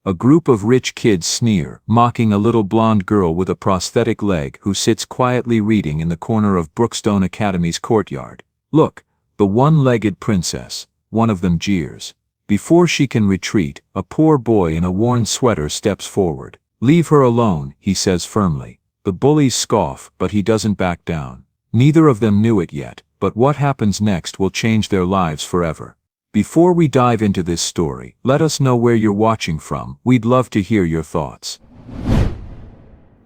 A group of rich kids sneer, mocking a little blonde girl with a prosthetic leg who sits quietly reading in the corner of Brookstone Academy's courtyard. "Look, the one-legged princess," one of them jeers. Before she can retreat, a poor boy in a worn sweater steps forward. "Leave her alone," he says firmly. The bullies scoff, but he doesn't back down. Neither of them knew it yet, but what happens next will change their lives forever. Before we dive into this story, let us know where you're watching from. We'd love to hear your thoughts.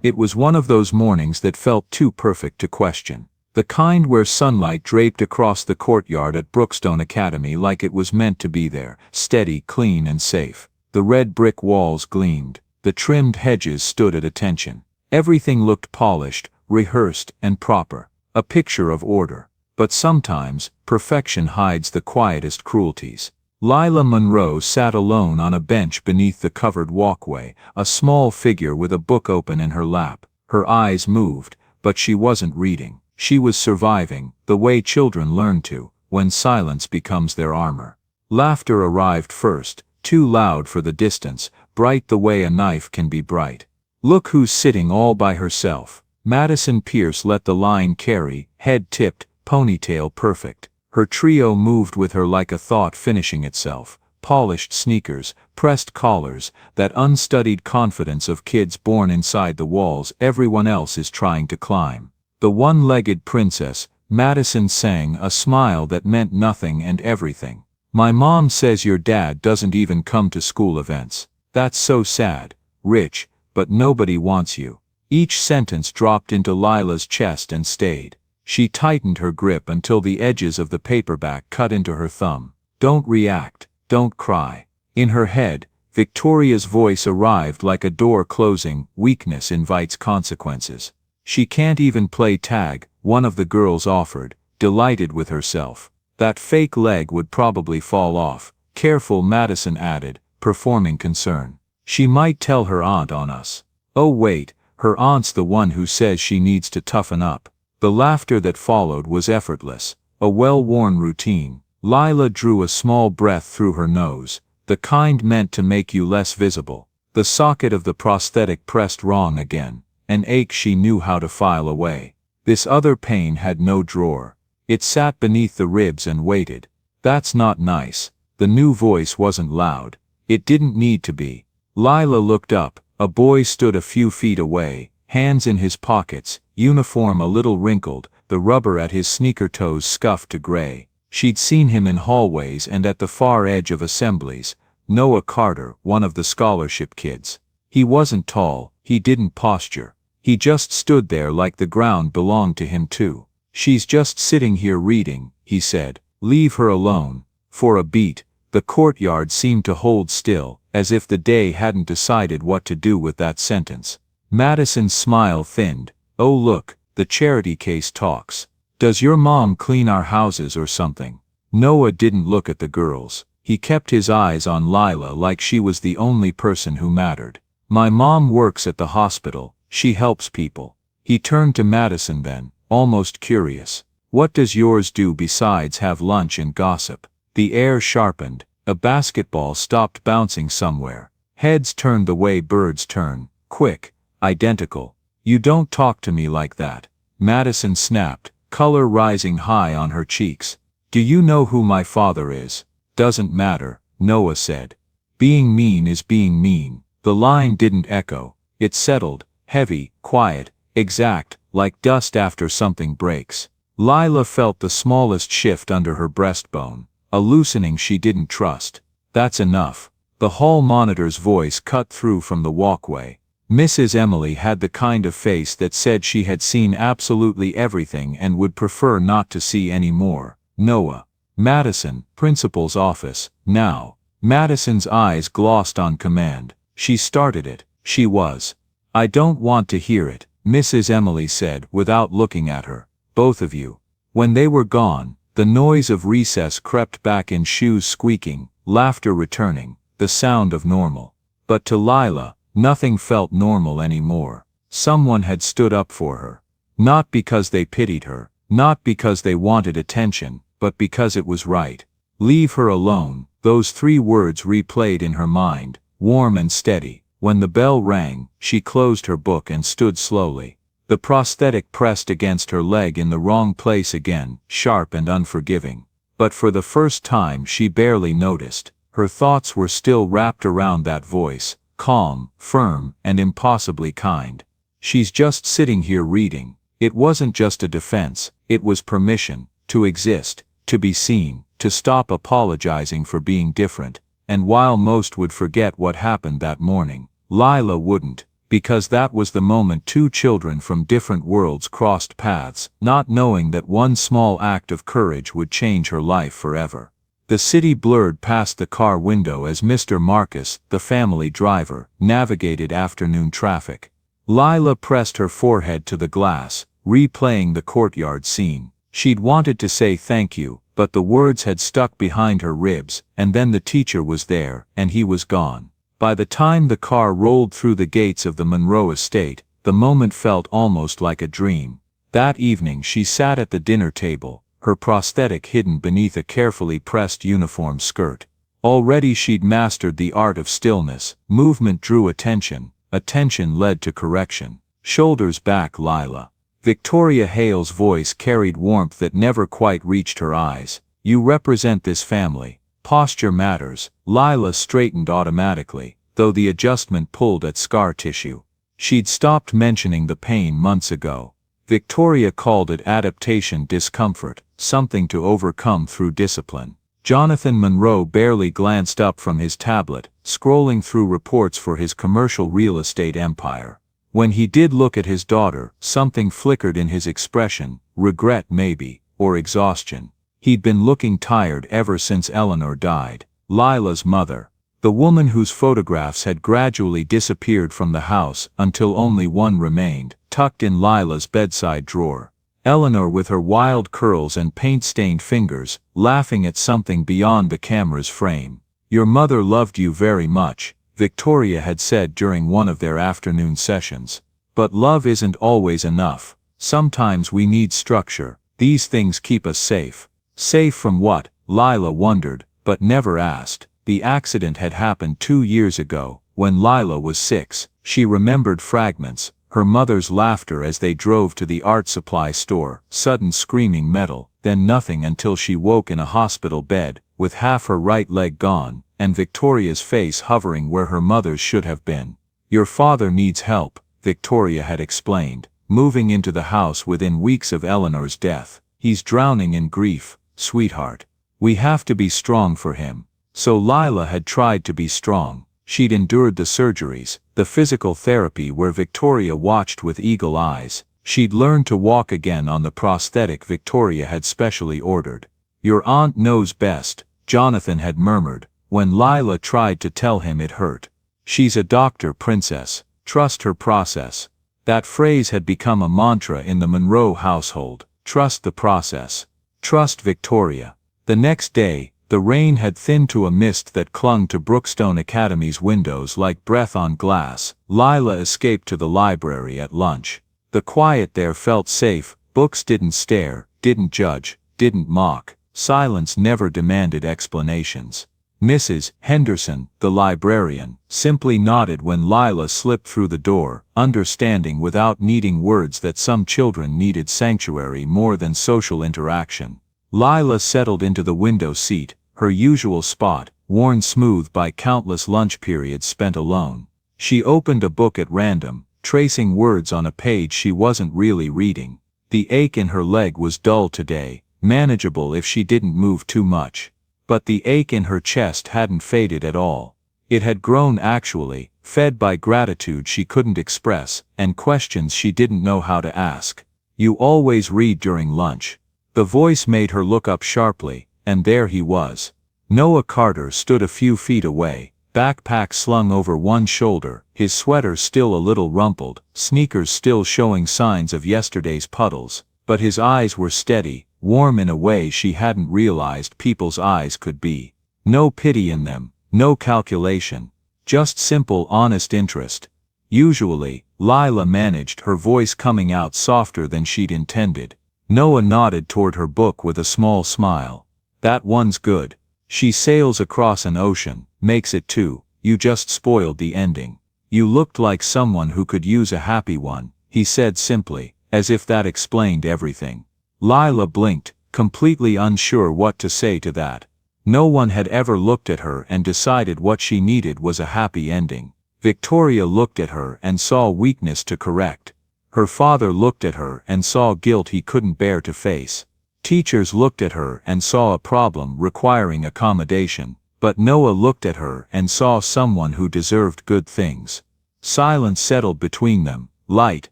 It was one of those mornings that felt too perfect to question. The kind where sunlight draped across the courtyard at Brookstone Academy like it was meant to be there, steady, clean and safe. The red brick walls gleamed. The trimmed hedges stood at attention. Everything looked polished, rehearsed and proper. A picture of order. But sometimes, perfection hides the quietest cruelties. Lila Monroe sat alone on a bench beneath the covered walkway, a small figure with a book open in her lap. Her eyes moved, but she wasn't reading. She was surviving, the way children learn to, when silence becomes their armor. Laughter arrived first, too loud for the distance, bright the way a knife can be bright. "Look who's sitting all by herself." Madison Pierce let the line carry, head tipped, ponytail perfect. Her trio moved with her like a thought finishing itself. Polished sneakers, pressed collars, that unstudied confidence of kids born inside the walls everyone else is trying to climb. "The one-legged princess," Madison sang, a smile that meant nothing and everything. "My mom says your dad doesn't even come to school events. That's so sad. Rich, but nobody wants you." Each sentence dropped into Lila's chest and stayed. She tightened her grip until the edges of the paperback cut into her thumb. "Don't react, don't cry." In her head, Victoria's voice arrived like a door closing. "Weakness invites consequences." "She can't even play tag," one of the girls offered, delighted with herself. "That fake leg would probably fall off." "Careful," Madison added, performing concern. "She might tell her aunt on us." "Oh wait, her aunt's the one who says she needs to toughen up." The laughter that followed was effortless, a well-worn routine. Lila drew a small breath through her nose, the kind meant to make you less visible. The socket of the prosthetic pressed wrong again, an ache she knew how to file away. This other pain had no drawer. It sat beneath the ribs and waited. "That's not nice." The new voice wasn't loud. It didn't need to be. Lila looked up. A boy stood a few feet away, hands in his pockets, uniform a little wrinkled, the rubber at his sneaker toes scuffed to gray. She'd seen him in hallways and at the far edge of assemblies. Noah Carter, one of the scholarship kids. He wasn't tall, he didn't posture. He just stood there like the ground belonged to him too. "She's just sitting here reading," he said. "Leave her alone." For a beat, the courtyard seemed to hold still, as if the day hadn't decided what to do with that sentence. Madison's smile thinned. "Oh look, the charity case talks. Does your mom clean our houses or something?" Noah didn't look at the girls. He kept his eyes on Lila like she was the only person who mattered. "My mom works at the hospital, she helps people." He turned to Madison then, almost curious. "What does yours do besides have lunch and gossip?" The air sharpened. A basketball stopped bouncing somewhere. Heads turned the way birds turn, quick, identical. "You don't talk to me like that," Madison snapped, color rising high on her cheeks. "Do you know who my father is?" "Doesn't matter," Noah said. "Being mean is being mean." The line didn't echo. It settled, heavy, quiet, exact, like dust after something breaks. Lila felt the smallest shift under her breastbone, a loosening she didn't trust. "That's enough." The hall monitor's voice cut through from the walkway. Mrs. Emily had the kind of face that said she had seen absolutely everything and would prefer not to see any more. "Noah." "Madison, principal's office, now." Madison's eyes glossed on command. She started it. She was. "I don't want to hear it," Mrs. Emily said without looking at her. "Both of you." When they were gone, the noise of recess crept back in, shoes squeaking, laughter returning, the sound of normal. But to Lila, nothing felt normal anymore. Someone had stood up for her. Not because they pitied her, not because they wanted attention, but because it was right. "Leave her alone," those 3 words replayed in her mind, warm and steady. When the bell rang, she closed her book and stood slowly. The prosthetic pressed against her leg in the wrong place again, sharp and unforgiving. But for the first time she barely noticed. Her thoughts were still wrapped around that voice, calm, firm, and impossibly kind. She's just sitting here reading. It wasn't just a defense, it was permission, to exist, to be seen, to stop apologizing for being different. And while most would forget what happened that morning, Lila wouldn't, because that was the moment two children from different worlds crossed paths, not knowing that one small act of courage would change her life forever. The city blurred past the car window as Mr. Marcus, the family driver, navigated afternoon traffic. Lila pressed her forehead to the glass, replaying the courtyard scene. She'd wanted to say thank you, but the words had stuck behind her ribs, and then the teacher was there, and he was gone. By the time the car rolled through the gates of the Monroe estate, the moment felt almost like a dream. That evening she sat at the dinner table, her prosthetic hidden beneath a carefully pressed uniform skirt. Already she'd mastered the art of stillness. Movement drew attention, attention led to correction. Shoulders back, Lila. Victoria Hale's voice carried warmth that never quite reached her eyes. You represent this family. Posture matters. Lila straightened automatically, though the adjustment pulled at scar tissue. She'd stopped mentioning the pain months ago. Victoria called it adaptation discomfort, something to overcome through discipline. Jonathan Monroe barely glanced up from his tablet, scrolling through reports for his commercial real estate empire. When he did look at his daughter, something flickered in his expression, regret maybe, or exhaustion. He'd been looking tired ever since Eleanor died. Lila's mother. The woman whose photographs had gradually disappeared from the house until only one remained, tucked in Lila's bedside drawer. Eleanor with her wild curls and paint-stained fingers, laughing at something beyond the camera's frame. Your mother loved you very much, Victoria had said during one of their afternoon sessions. But love isn't always enough. Sometimes we need structure. These things keep us safe. Safe from what? Lila wondered, but never asked. The accident had happened 2 years ago, when Lila was 6. She remembered fragments, her mother's laughter as they drove to the art supply store, sudden screaming metal, then nothing until she woke in a hospital bed, with half her right leg gone, and Victoria's face hovering where her mother's should have been. Your father needs help, Victoria had explained, moving into the house within weeks of Eleanor's death. He's drowning in grief, sweetheart. We have to be strong for him. So Lila had tried to be strong. She'd endured the surgeries, the physical therapy where Victoria watched with eagle eyes. She'd learned to walk again on the prosthetic Victoria had specially ordered. Your aunt knows best, Jonathan had murmured, when Lila tried to tell him it hurt. She's a doctor, princess. Trust her process. That phrase had become a mantra in the Monroe household. Trust the process. Trust Victoria. The next day, the rain had thinned to a mist that clung to Brookstone Academy's windows like breath on glass. Lila escaped to the library at lunch. The quiet there felt safe. Books didn't stare, didn't judge, didn't mock. Silence never demanded explanations. Mrs. Henderson, the librarian, simply nodded when Lila slipped through the door, understanding without needing words that some children needed sanctuary more than social interaction. Lila settled into the window seat, her usual spot, worn smooth by countless lunch periods spent alone. She opened a book at random, tracing words on a page she wasn't really reading. The ache in her leg was dull today, manageable if she didn't move too much. But the ache in her chest hadn't faded at all. It had grown actually, fed by gratitude she couldn't express, and questions she didn't know how to ask. You always read during lunch. The voice made her look up sharply, and there he was. Noah Carter stood a few feet away, backpack slung over one shoulder, his sweater still a little rumpled, sneakers still showing signs of yesterday's puddles, but his eyes were steady, warm in a way she hadn't realized people's eyes could be. No pity in them, no calculation, just simple honest interest. Usually, Lila managed, her voice coming out softer than she'd intended. Noah nodded toward her book with a small smile. That one's good. She sails across an ocean, makes it 2. you just spoiled the ending. You looked like someone who could use a happy one," he said simply, as if that explained everything. Lila blinked, completely unsure what to say to that. No one had ever looked at her and decided what she needed was a happy ending. Victoria looked at her and saw weakness to correct. Her father looked at her and saw guilt he couldn't bear to face. Teachers looked at her and saw a problem requiring accommodation, but Noah looked at her and saw someone who deserved good things. Silence settled between them, light,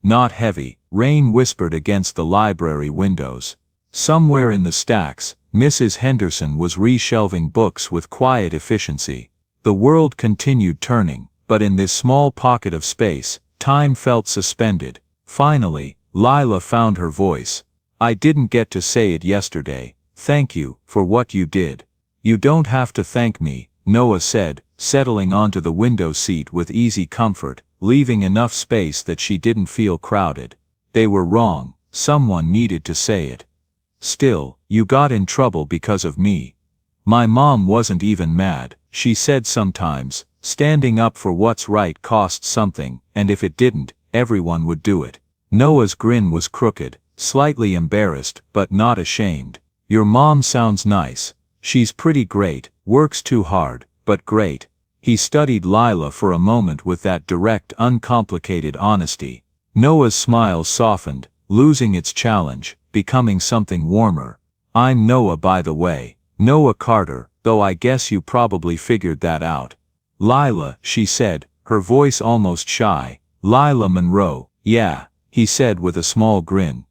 not heavy. Rain whispered against the library windows. Somewhere in the stacks, Mrs. Henderson was reshelving books with quiet efficiency. The world continued turning, but in this small pocket of space, time felt suspended. Finally, Lila found her voice. "I didn't get to say it yesterday. Thank you for what you did." "You don't have to thank me," Noah said, settling onto the window seat with easy comfort, leaving enough space that she didn't feel crowded. "They were wrong, someone needed to say it. Still, you got in trouble because of me." "My mom wasn't even mad," she said sometimes, standing up for what's right costs something, and if it didn't, everyone would do it. Noah's grin was crooked, slightly embarrassed, but not ashamed. "Your mom sounds nice. She's pretty great, works too hard, but great." He studied Lila for a moment with that direct, uncomplicated honesty. Noah's smile softened, losing its challenge, becoming something warmer. "I'm Noah, by the way. Noah Carter, though I guess you probably figured that out." "Lila," she said, her voice almost shy. "Lila Monroe." "Yeah," he said with a small grin.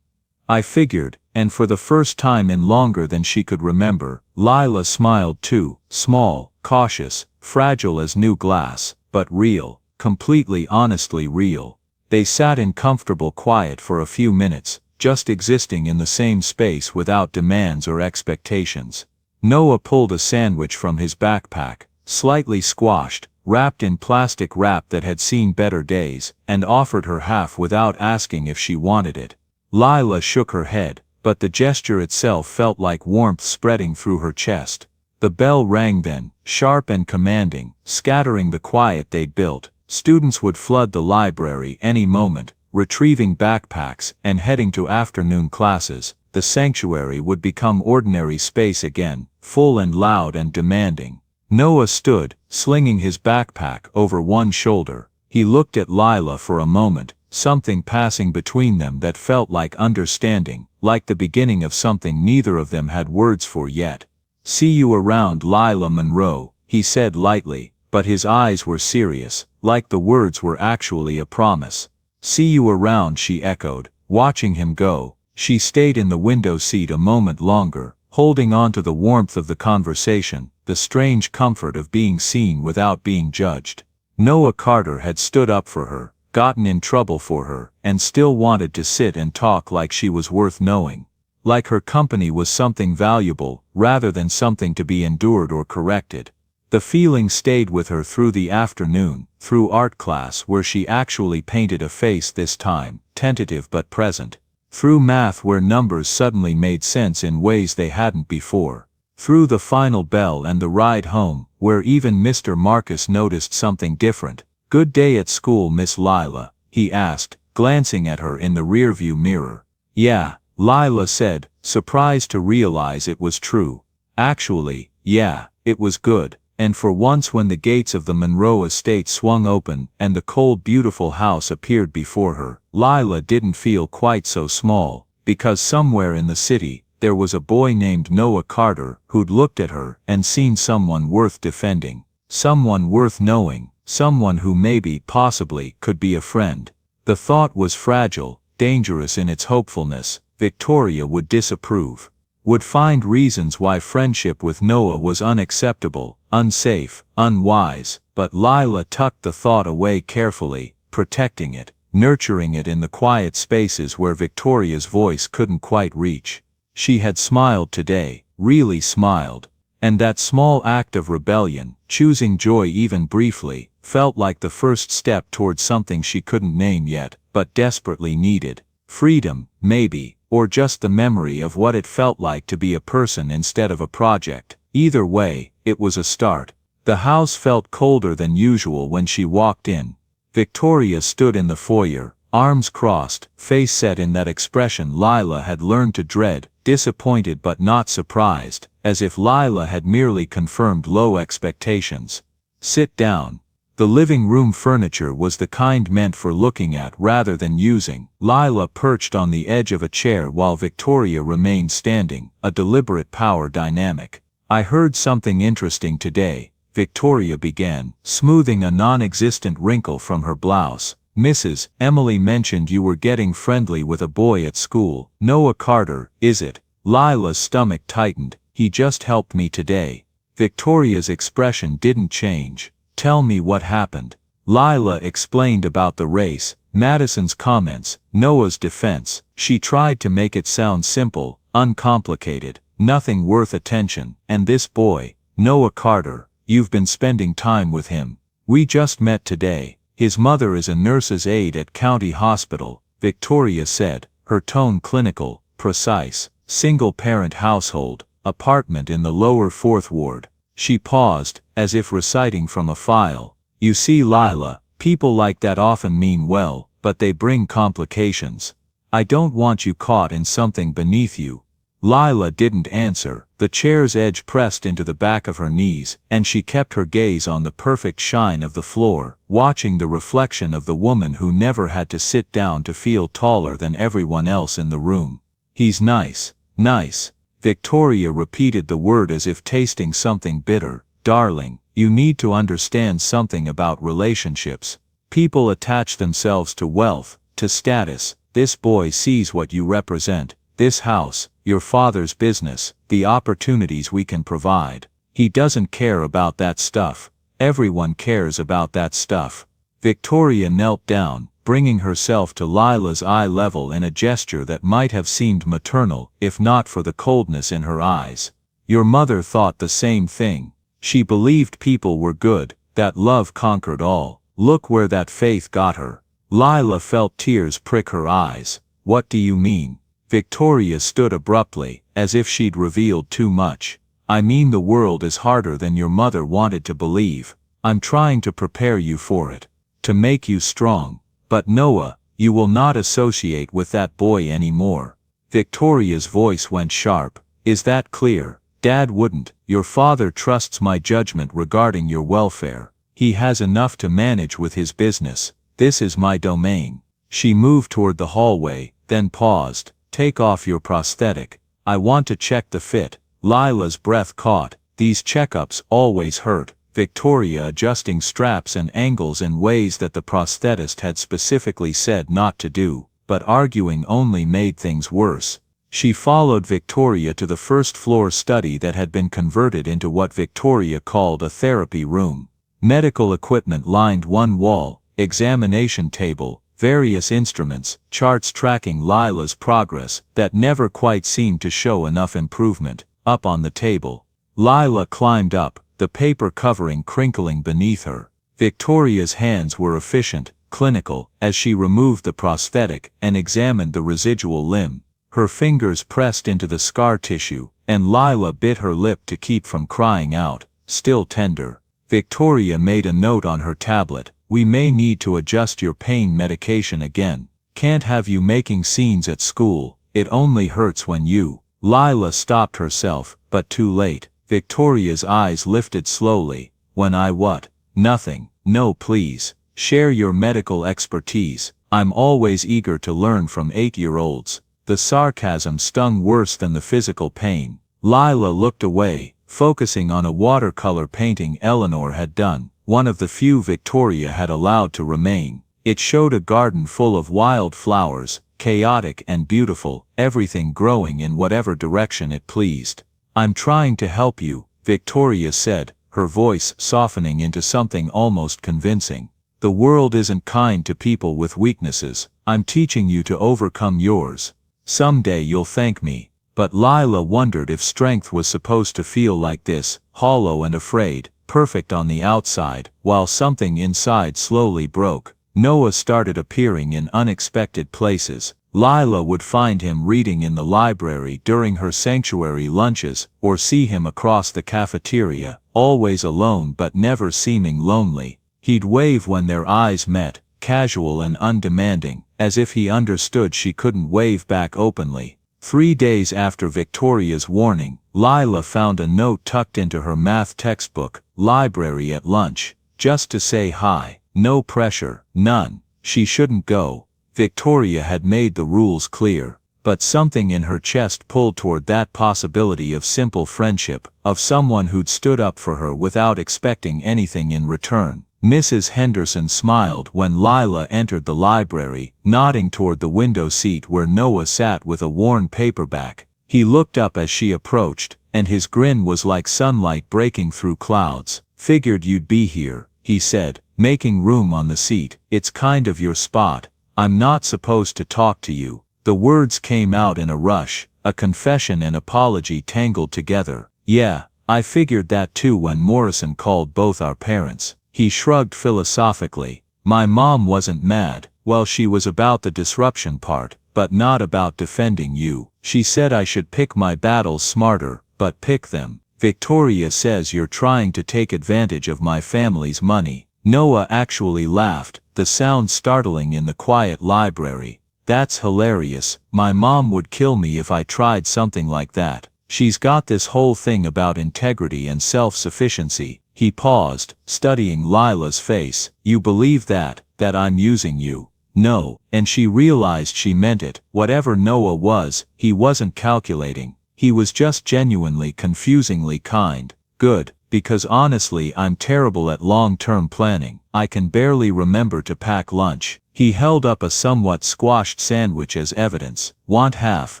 "I figured," and for the first time in longer than she could remember, Lila smiled too, small, cautious, fragile as new glass, but real, completely honestly real. They sat in comfortable quiet for a few minutes, just existing in the same space without demands or expectations. Noah pulled a sandwich from his backpack, slightly squashed, wrapped in plastic wrap that had seen better days, and offered her half without asking if she wanted it. Lila shook her head, but the gesture itself felt like warmth spreading through her chest. The bell rang then, sharp and commanding, scattering the quiet they'd built. Students would flood the library any moment, retrieving backpacks and heading to afternoon classes. The sanctuary would become ordinary space again, full and loud and demanding. Noah stood, slinging his backpack over one shoulder. He looked at Lila for a moment, something passing between them that felt like understanding, like the beginning of something neither of them had words for yet. "See you around, Lila Monroe," he said lightly, but his eyes were serious, like the words were actually a promise. "See you around," she echoed, watching him go. She stayed in the window seat a moment longer, holding on to the warmth of the conversation, the strange comfort of being seen without being judged. Noah Carter had stood up for her, gotten in trouble for her, and still wanted to sit and talk like she was worth knowing. Like her company was something valuable, rather than something to be endured or corrected. The feeling stayed with her through the afternoon, through art class where she actually painted a face this time, tentative but present. Through math where numbers suddenly made sense in ways they hadn't before. Through the final bell and the ride home, where even Mr. Marcus noticed something different. "Good day at school, Miss Lila?" he asked, glancing at her in the rearview mirror. "Yeah," Lila said, surprised to realize it was true. Actually, yeah, it was good. And for once when the gates of the Monroe estate swung open and the cold beautiful house appeared before her, Lila didn't feel quite so small, because somewhere in the city, there was a boy named Noah Carter who'd looked at her and seen someone worth defending, someone worth knowing, someone who maybe, possibly, could be a friend. The thought was fragile, dangerous in its hopefulness. Victoria would disapprove, would find reasons why friendship with Noah was unacceptable, unsafe, unwise, but Lila tucked the thought away carefully, protecting it, nurturing it in the quiet spaces where Victoria's voice couldn't quite reach. She had smiled today, really smiled, and that small act of rebellion, choosing joy even briefly, felt like the first step towards something she couldn't name yet, but desperately needed. Freedom, maybe, or just the memory of what it felt like to be a person instead of a project. Either way, it was a start. The house felt colder than usual when she walked in. Victoria stood in the foyer, arms crossed, face set in that expression Lila had learned to dread, disappointed but not surprised, as if Lila had merely confirmed low expectations. "Sit down." The living room furniture was the kind meant for looking at rather than using. Lila perched on the edge of a chair while Victoria remained standing, a deliberate power dynamic. "I heard something interesting today," Victoria began, smoothing a non-existent wrinkle from her blouse. "Mrs. Emily mentioned you were getting friendly with a boy at school. Noah Carter, is it?" Lila's stomach tightened. "He just helped me today." Victoria's expression didn't change. "Tell me what happened." Lila explained about the race, Madison's comments, Noah's defense. She tried to make it sound simple, uncomplicated, nothing worth attention. "And this boy, Noah Carter, you've been spending time with him." "We just met today. His mother is a nurse's aide at County Hospital," Victoria said, her tone clinical, precise. "Single-parent household, apartment in the lower 4th ward." She paused, as if reciting from a file. "You see, Lila, people like that often mean well, but they bring complications. I don't want you caught in something beneath you." Lila didn't answer. The chair's edge pressed into the back of her knees, and she kept her gaze on the perfect shine of the floor, watching the reflection of the woman who never had to sit down to feel taller than everyone else in the room. "He's nice." "Nice." Victoria repeated the word as if tasting something bitter. "Darling, you need to understand something about relationships. People attach themselves to wealth, to status. This boy sees what you represent. This house, your father's business, the opportunities we can provide. He doesn't care about that stuff. Everyone cares about that stuff." Victoria knelt down, bringing herself to Lila's eye level in a gesture that might have seemed maternal, if not for the coldness in her eyes. "Your mother thought the same thing. She believed people were good, that love conquered all. Look where that faith got her." Lila felt tears prick her eyes. "What do you mean?" Victoria stood abruptly, as if she'd revealed too much. "I mean the world is harder than your mother wanted to believe. I'm trying to prepare you for it. To make you strong. But Noah, you will not associate with that boy anymore." Victoria's voice went sharp. "Is that clear?" "Dad wouldn't. Your father trusts my judgment regarding your welfare. He has enough to manage with his business. This is my domain." She moved toward the hallway, then paused. "Take off your prosthetic. I want to check the fit." Lila's breath caught. These checkups always hurt. Victoria adjusting straps and angles in ways that the prosthetist had specifically said not to do, but arguing only made things worse. She followed Victoria to the first-floor study that had been converted into what Victoria called a therapy room. Medical equipment lined one wall, examination table, various instruments, charts tracking Lila's progress that never quite seemed to show enough improvement, up on the table. Lila climbed up, the paper covering crinkling beneath her. Victoria's hands were efficient, clinical, as she removed the prosthetic and examined the residual limb. Her fingers pressed into the scar tissue, and Lila bit her lip to keep from crying out. "Still tender." Victoria made a note on her tablet. "We may need to adjust your pain medication again. Can't have you making scenes at school. It only hurts when you." Lila stopped herself, but too late. Victoria's eyes lifted slowly. "When I what?" "Nothing. No, please. Share your medical expertise. I'm always eager to learn from 8-year-olds. The sarcasm stung worse than the physical pain. Lila looked away, focusing on a watercolor painting Eleanor had done, one of the few Victoria had allowed to remain. It showed a garden full of wild flowers, chaotic and beautiful, everything growing in whatever direction it pleased. "I'm trying to help you," Victoria said, her voice softening into something almost convincing. "The world isn't kind to people with weaknesses. I'm teaching you to overcome yours. Someday you'll thank me." But Lila wondered if strength was supposed to feel like this, hollow and afraid, perfect on the outside, while something inside slowly broke. Noah started appearing in unexpected places. Lila would find him reading in the library during her sanctuary lunches, or see him across the cafeteria, always alone but never seeming lonely. He'd wave when their eyes met, casual and undemanding, as if he understood she couldn't wave back openly. 3 days after Victoria's warning, Lila found a note tucked into her math textbook, "Library at lunch. Just to say hi. No pressure, none. She shouldn't go." Victoria had made the rules clear, but something in her chest pulled toward that possibility of simple friendship, of someone who'd stood up for her without expecting anything in return. Mrs. Henderson smiled when Lila entered the library, nodding toward the window seat where Noah sat with a worn paperback. He looked up as she approached, and his grin was like sunlight breaking through clouds. "Figured you'd be here," he said, making room on the seat. "It's kind of your spot. I'm not supposed to talk to you." The words came out in a rush, a confession and apology tangled together. "Yeah, I figured that too when Morrison called both our parents." He shrugged philosophically. "My mom wasn't mad. Well, she was about the disruption part, but not about defending you. She said I should pick my battles smarter, but pick them. Victoria says you're trying to take advantage of my family's money." Noah actually laughed, the sound startling in the quiet library. "That's hilarious. My mom would kill me if I tried something like that. She's got this whole thing about integrity and self-sufficiency." He paused, studying Lila's face. "You believe that I'm using you?" "No," and she realized she meant it. Whatever Noah was, he wasn't calculating. He was just genuinely confusingly kind. "Good, because honestly I'm terrible at long-term planning. I can barely remember to pack lunch." He held up a somewhat squashed sandwich as evidence. "Want half?"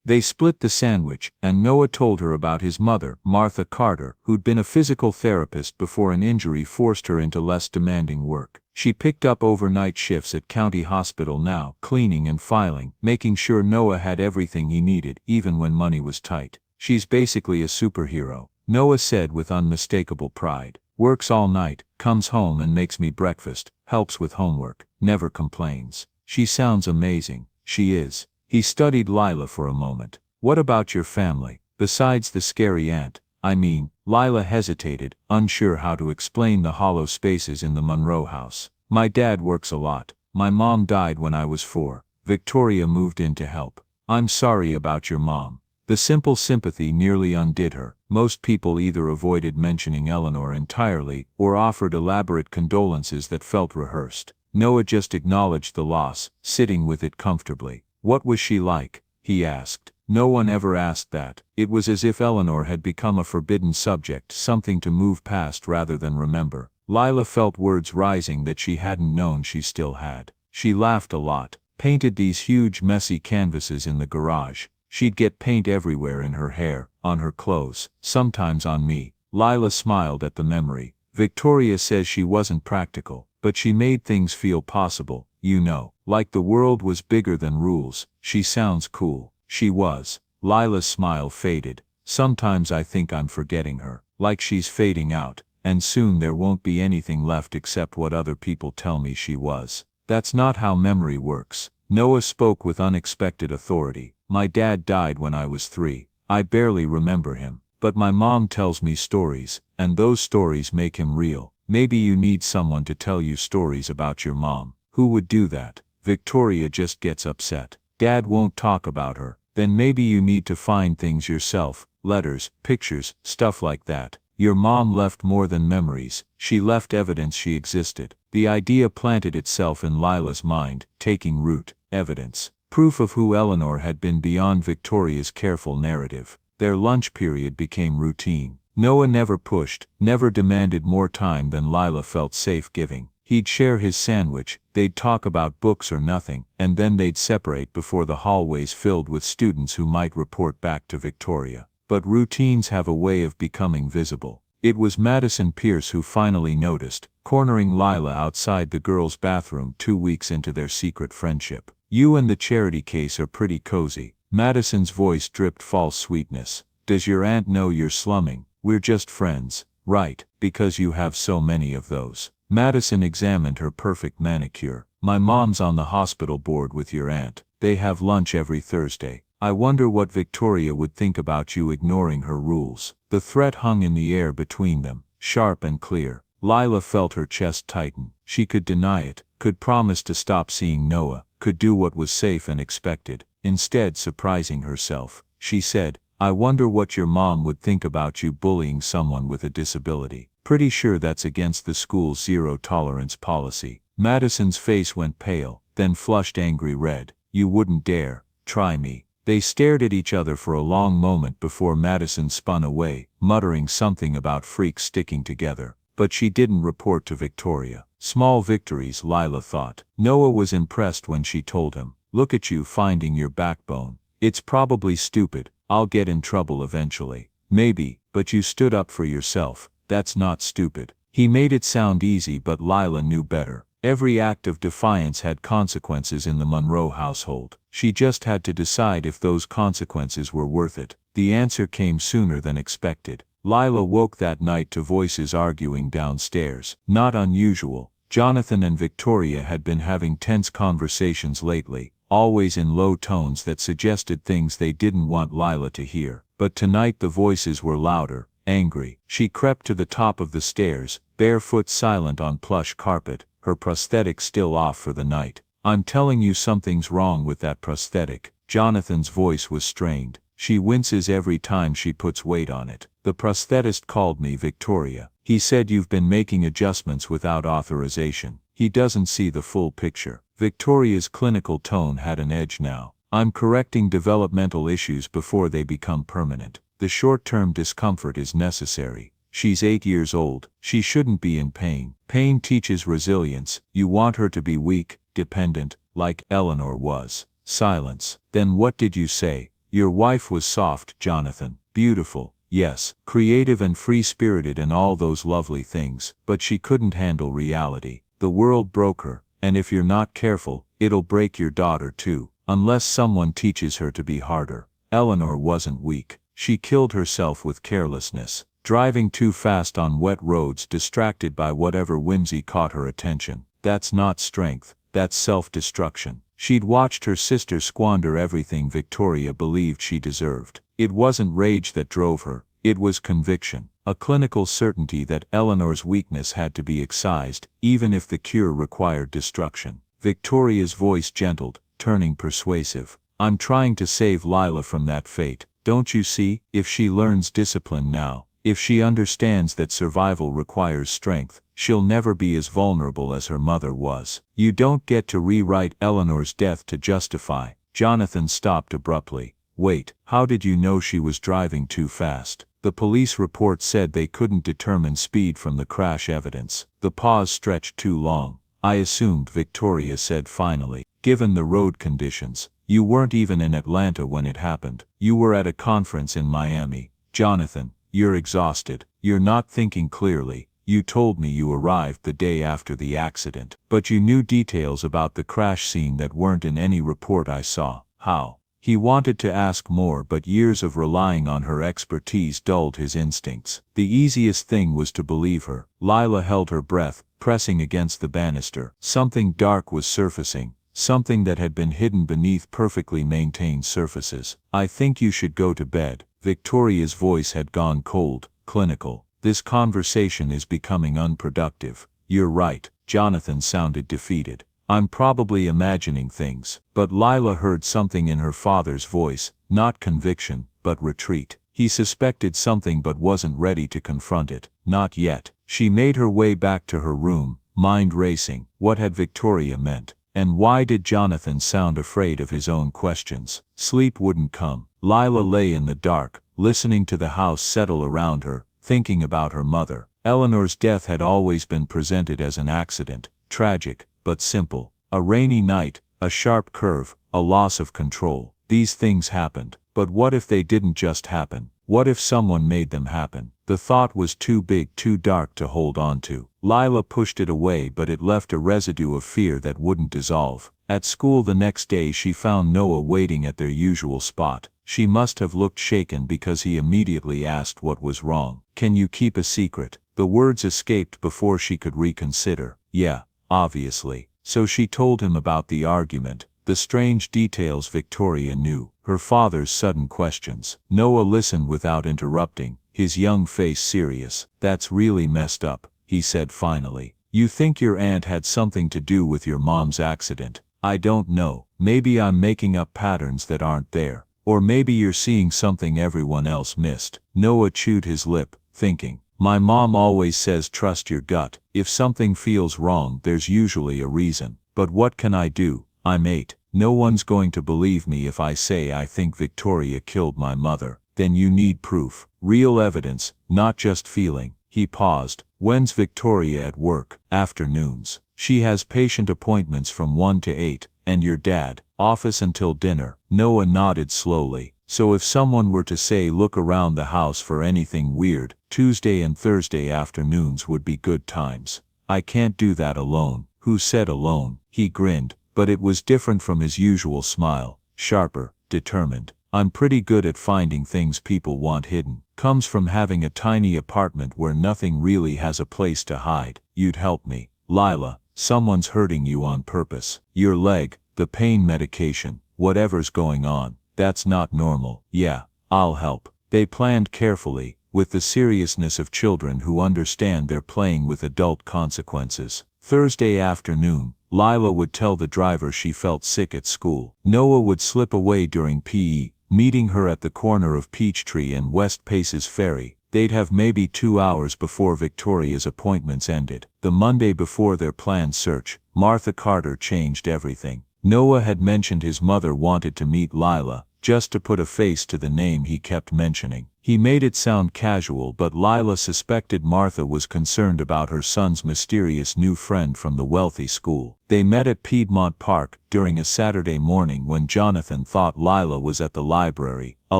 They split the sandwich, and Noah told her about his mother, Martha Carter, who'd been a physical therapist before an injury forced her into less demanding work. She picked up overnight shifts at County Hospital now, cleaning and filing, making sure Noah had everything he needed, even when money was tight. "She's basically a superhero," Noah said with unmistakable pride. "Works all night, comes home and makes me breakfast, helps with homework, never complains. She sounds amazing." "She is." He studied Lila for a moment. "What about your family, besides the scary aunt? I mean," Lila hesitated, unsure how to explain the hollow spaces in the Monroe house. "My dad works a lot. My mom died when I was 4. Victoria moved in to help." "I'm sorry about your mom." The simple sympathy nearly undid her. Most people either avoided mentioning Eleanor entirely, or offered elaborate condolences that felt rehearsed. Noah just acknowledged the loss, sitting with it comfortably. "What was she like?" he asked. No one ever asked that. It was as if Eleanor had become a forbidden subject, something to move past rather than remember. Lila felt words rising that she hadn't known she still had. "She laughed a lot. Painted these huge messy canvases in the garage. She'd get paint everywhere, in her hair, on her clothes, sometimes on me." Lila smiled at the memory. "Victoria says she wasn't practical, but she made things feel possible, you know. Like the world was bigger than rules." "She sounds cool." She was. Lila's smile faded. "Sometimes I think I'm forgetting her. Like she's fading out, and soon there won't be anything left except what other people tell me she was." "That's not how memory works." Noah spoke with unexpected authority. "My dad died when I was 3. I barely remember him. But my mom tells me stories, and those stories make him real. Maybe you need someone to tell you stories about your mom." "Who would do that?" "Victoria just gets upset. Dad won't talk about her." "Then maybe you need to find things yourself, letters, pictures, stuff like that. Your mom left more than memories, she left evidence she existed." The idea planted itself in Lila's mind, taking root. Evidence. Proof of who Eleanor had been beyond Victoria's careful narrative. Their lunch period became routine. Noah never pushed, never demanded more time than Lila felt safe giving. He'd share his sandwich, they'd talk about books or nothing, and then they'd separate before the hallways filled with students who might report back to Victoria. But routines have a way of becoming visible. It was Madison Pierce who finally noticed, cornering Lila outside the girls' bathroom 2 weeks into their secret friendship. "You and the charity case are pretty cozy." Madison's voice dripped false sweetness. "Does your aunt know you're slumming?" "We're just friends." "Right, because you have so many of those." Madison examined her perfect manicure. My mom's on the hospital board with your aunt. They have lunch every Thursday. I wonder what Victoria would think about you ignoring her rules. The threat hung in the air between them, sharp and clear. Lila felt her chest tighten. She could deny it, could promise to stop seeing Noah, could do what was safe and expected. Instead, surprising herself, she said, I wonder what your mom would think about you bullying someone with a disability. Pretty sure that's against the school's zero-tolerance policy. Madison's face went pale, then flushed angry red. You wouldn't dare. Try me. They stared at each other for a long moment before Madison spun away, muttering something about freaks sticking together. But she didn't report to Victoria. Small victories, Lila thought. Noah was impressed when she told him, look at you finding your backbone. It's probably stupid. I'll get in trouble eventually. Maybe, but you stood up for yourself. That's not stupid. He made it sound easy, but Lila knew better. Every act of defiance had consequences in the Monroe household. She just had to decide if those consequences were worth it. The answer came sooner than expected. Lila woke that night to voices arguing downstairs. Not unusual. Jonathan and Victoria had been having tense conversations lately, always in low tones that suggested things they didn't want Lila to hear. But tonight the voices were louder, angry. She crept to the top of the stairs, barefoot, silent on plush carpet, her prosthetic still off for the night. I'm telling you something's wrong with that prosthetic. Jonathan's voice was strained. She winces every time she puts weight on it. The prosthetist called me Victoria. He said you've been making adjustments without authorization. He doesn't see the full picture. Victoria's clinical tone had an edge now. I'm correcting developmental issues before they become permanent. The short-term discomfort is necessary. She's 8 years old. She shouldn't be in pain. Pain teaches resilience. You want her to be weak, dependent, like Eleanor was. Silence. Then what did you say? Your wife was soft, Jonathan. Beautiful, yes, creative and free-spirited and all those lovely things, but she couldn't handle reality. The world broke her, and if you're not careful, it'll break your daughter too, unless someone teaches her to be harder. Eleanor wasn't weak. She killed herself with carelessness, driving too fast on wet roads, distracted by whatever whimsy caught her attention. That's not strength, that's self-destruction. She'd watched her sister squander everything Victoria believed she deserved. It wasn't rage that drove her, it was conviction, a clinical certainty that Eleanor's weakness had to be excised, even if the cure required destruction. Victoria's voice gentled, turning persuasive. I'm trying to save Lila from that fate. Don't you see? If she learns discipline now, if she understands that survival requires strength, she'll never be as vulnerable as her mother was. You don't get to rewrite Eleanor's death to justify. Jonathan stopped abruptly. Wait, how did you know she was driving too fast? The police report said they couldn't determine speed from the crash evidence. The pause stretched too long. I assumed, Victoria said finally, given the road conditions. You weren't even in Atlanta when it happened. You were at a conference in Miami. Jonathan, you're exhausted. You're not thinking clearly. You told me you arrived the day after the accident, but you knew details about the crash scene that weren't in any report I saw. How? He wanted to ask more, but years of relying on her expertise dulled his instincts. The easiest thing was to believe her. Lila held her breath, pressing against the banister. Something dark was surfacing. Something that had been hidden beneath perfectly maintained surfaces. I think you should go to bed. Victoria's voice had gone cold, clinical. This conversation is becoming unproductive. You're right. Jonathan sounded defeated. I'm probably imagining things. But Lila heard something in her father's voice, not conviction, but retreat. He suspected something but wasn't ready to confront it. Not yet. She made her way back to her room, mind racing. What had Victoria meant? And why did Jonathan sound afraid of his own questions? Sleep wouldn't come. Lila lay in the dark, listening to the house settle around her, thinking about her mother. Eleanor's death had always been presented as an accident, tragic, but simple. A rainy night, a sharp curve, a loss of control. These things happened. But what if they didn't just happen? What if someone made them happen? The thought was too big, too dark to hold on to. Lila pushed it away, but it left a residue of fear that wouldn't dissolve. At school the next day she found Noah waiting at their usual spot. She must have looked shaken because he immediately asked what was wrong. Can you keep a secret? The words escaped before she could reconsider. Yeah, obviously. So she told him about the argument, the strange details Victoria knew, her father's sudden questions. Noah listened without interrupting, his young face serious. That's really messed up, he said finally. You think your aunt had something to do with your mom's accident? I don't know. Maybe I'm making up patterns that aren't there. Or maybe you're seeing something everyone else missed. Noah chewed his lip, thinking. My mom always says trust your gut. If something feels wrong, there's usually a reason. But what can I do? I'm 8. No one's going to believe me if I say I think Victoria killed my mother. Then you need proof. Real evidence, not just feeling. He paused. When's Victoria at work? Afternoons. She has patient appointments from 1 to 8. And your dad? Office until dinner. Noah nodded slowly. So if someone were to say look around the house for anything weird, Tuesday and Thursday afternoons would be good times. I can't do that alone. Who said alone? He grinned, but it was different from his usual smile. Sharper, determined. I'm pretty good at finding things people want hidden. Comes from having a tiny apartment where nothing really has a place to hide. You'd help me. Lila, someone's hurting you on purpose. Your leg, the pain medication, whatever's going on, that's not normal. Yeah, I'll help. They planned carefully, with the seriousness of children who understand they're playing with adult consequences. Thursday afternoon, Lila would tell the driver she felt sick at school. Noah would slip away during PE, meeting her at the corner of Peachtree and West Paces Ferry. They'd have maybe 2 hours before Victoria's appointments ended. The Monday before their planned search, Martha Carter changed everything. Noah had mentioned his mother wanted to meet Lila, just to put a face to the name he kept mentioning. He made it sound casual, but Lila suspected Martha was concerned about her son's mysterious new friend from the wealthy school. They met at Piedmont Park during a Saturday morning when Jonathan thought Lila was at the library, a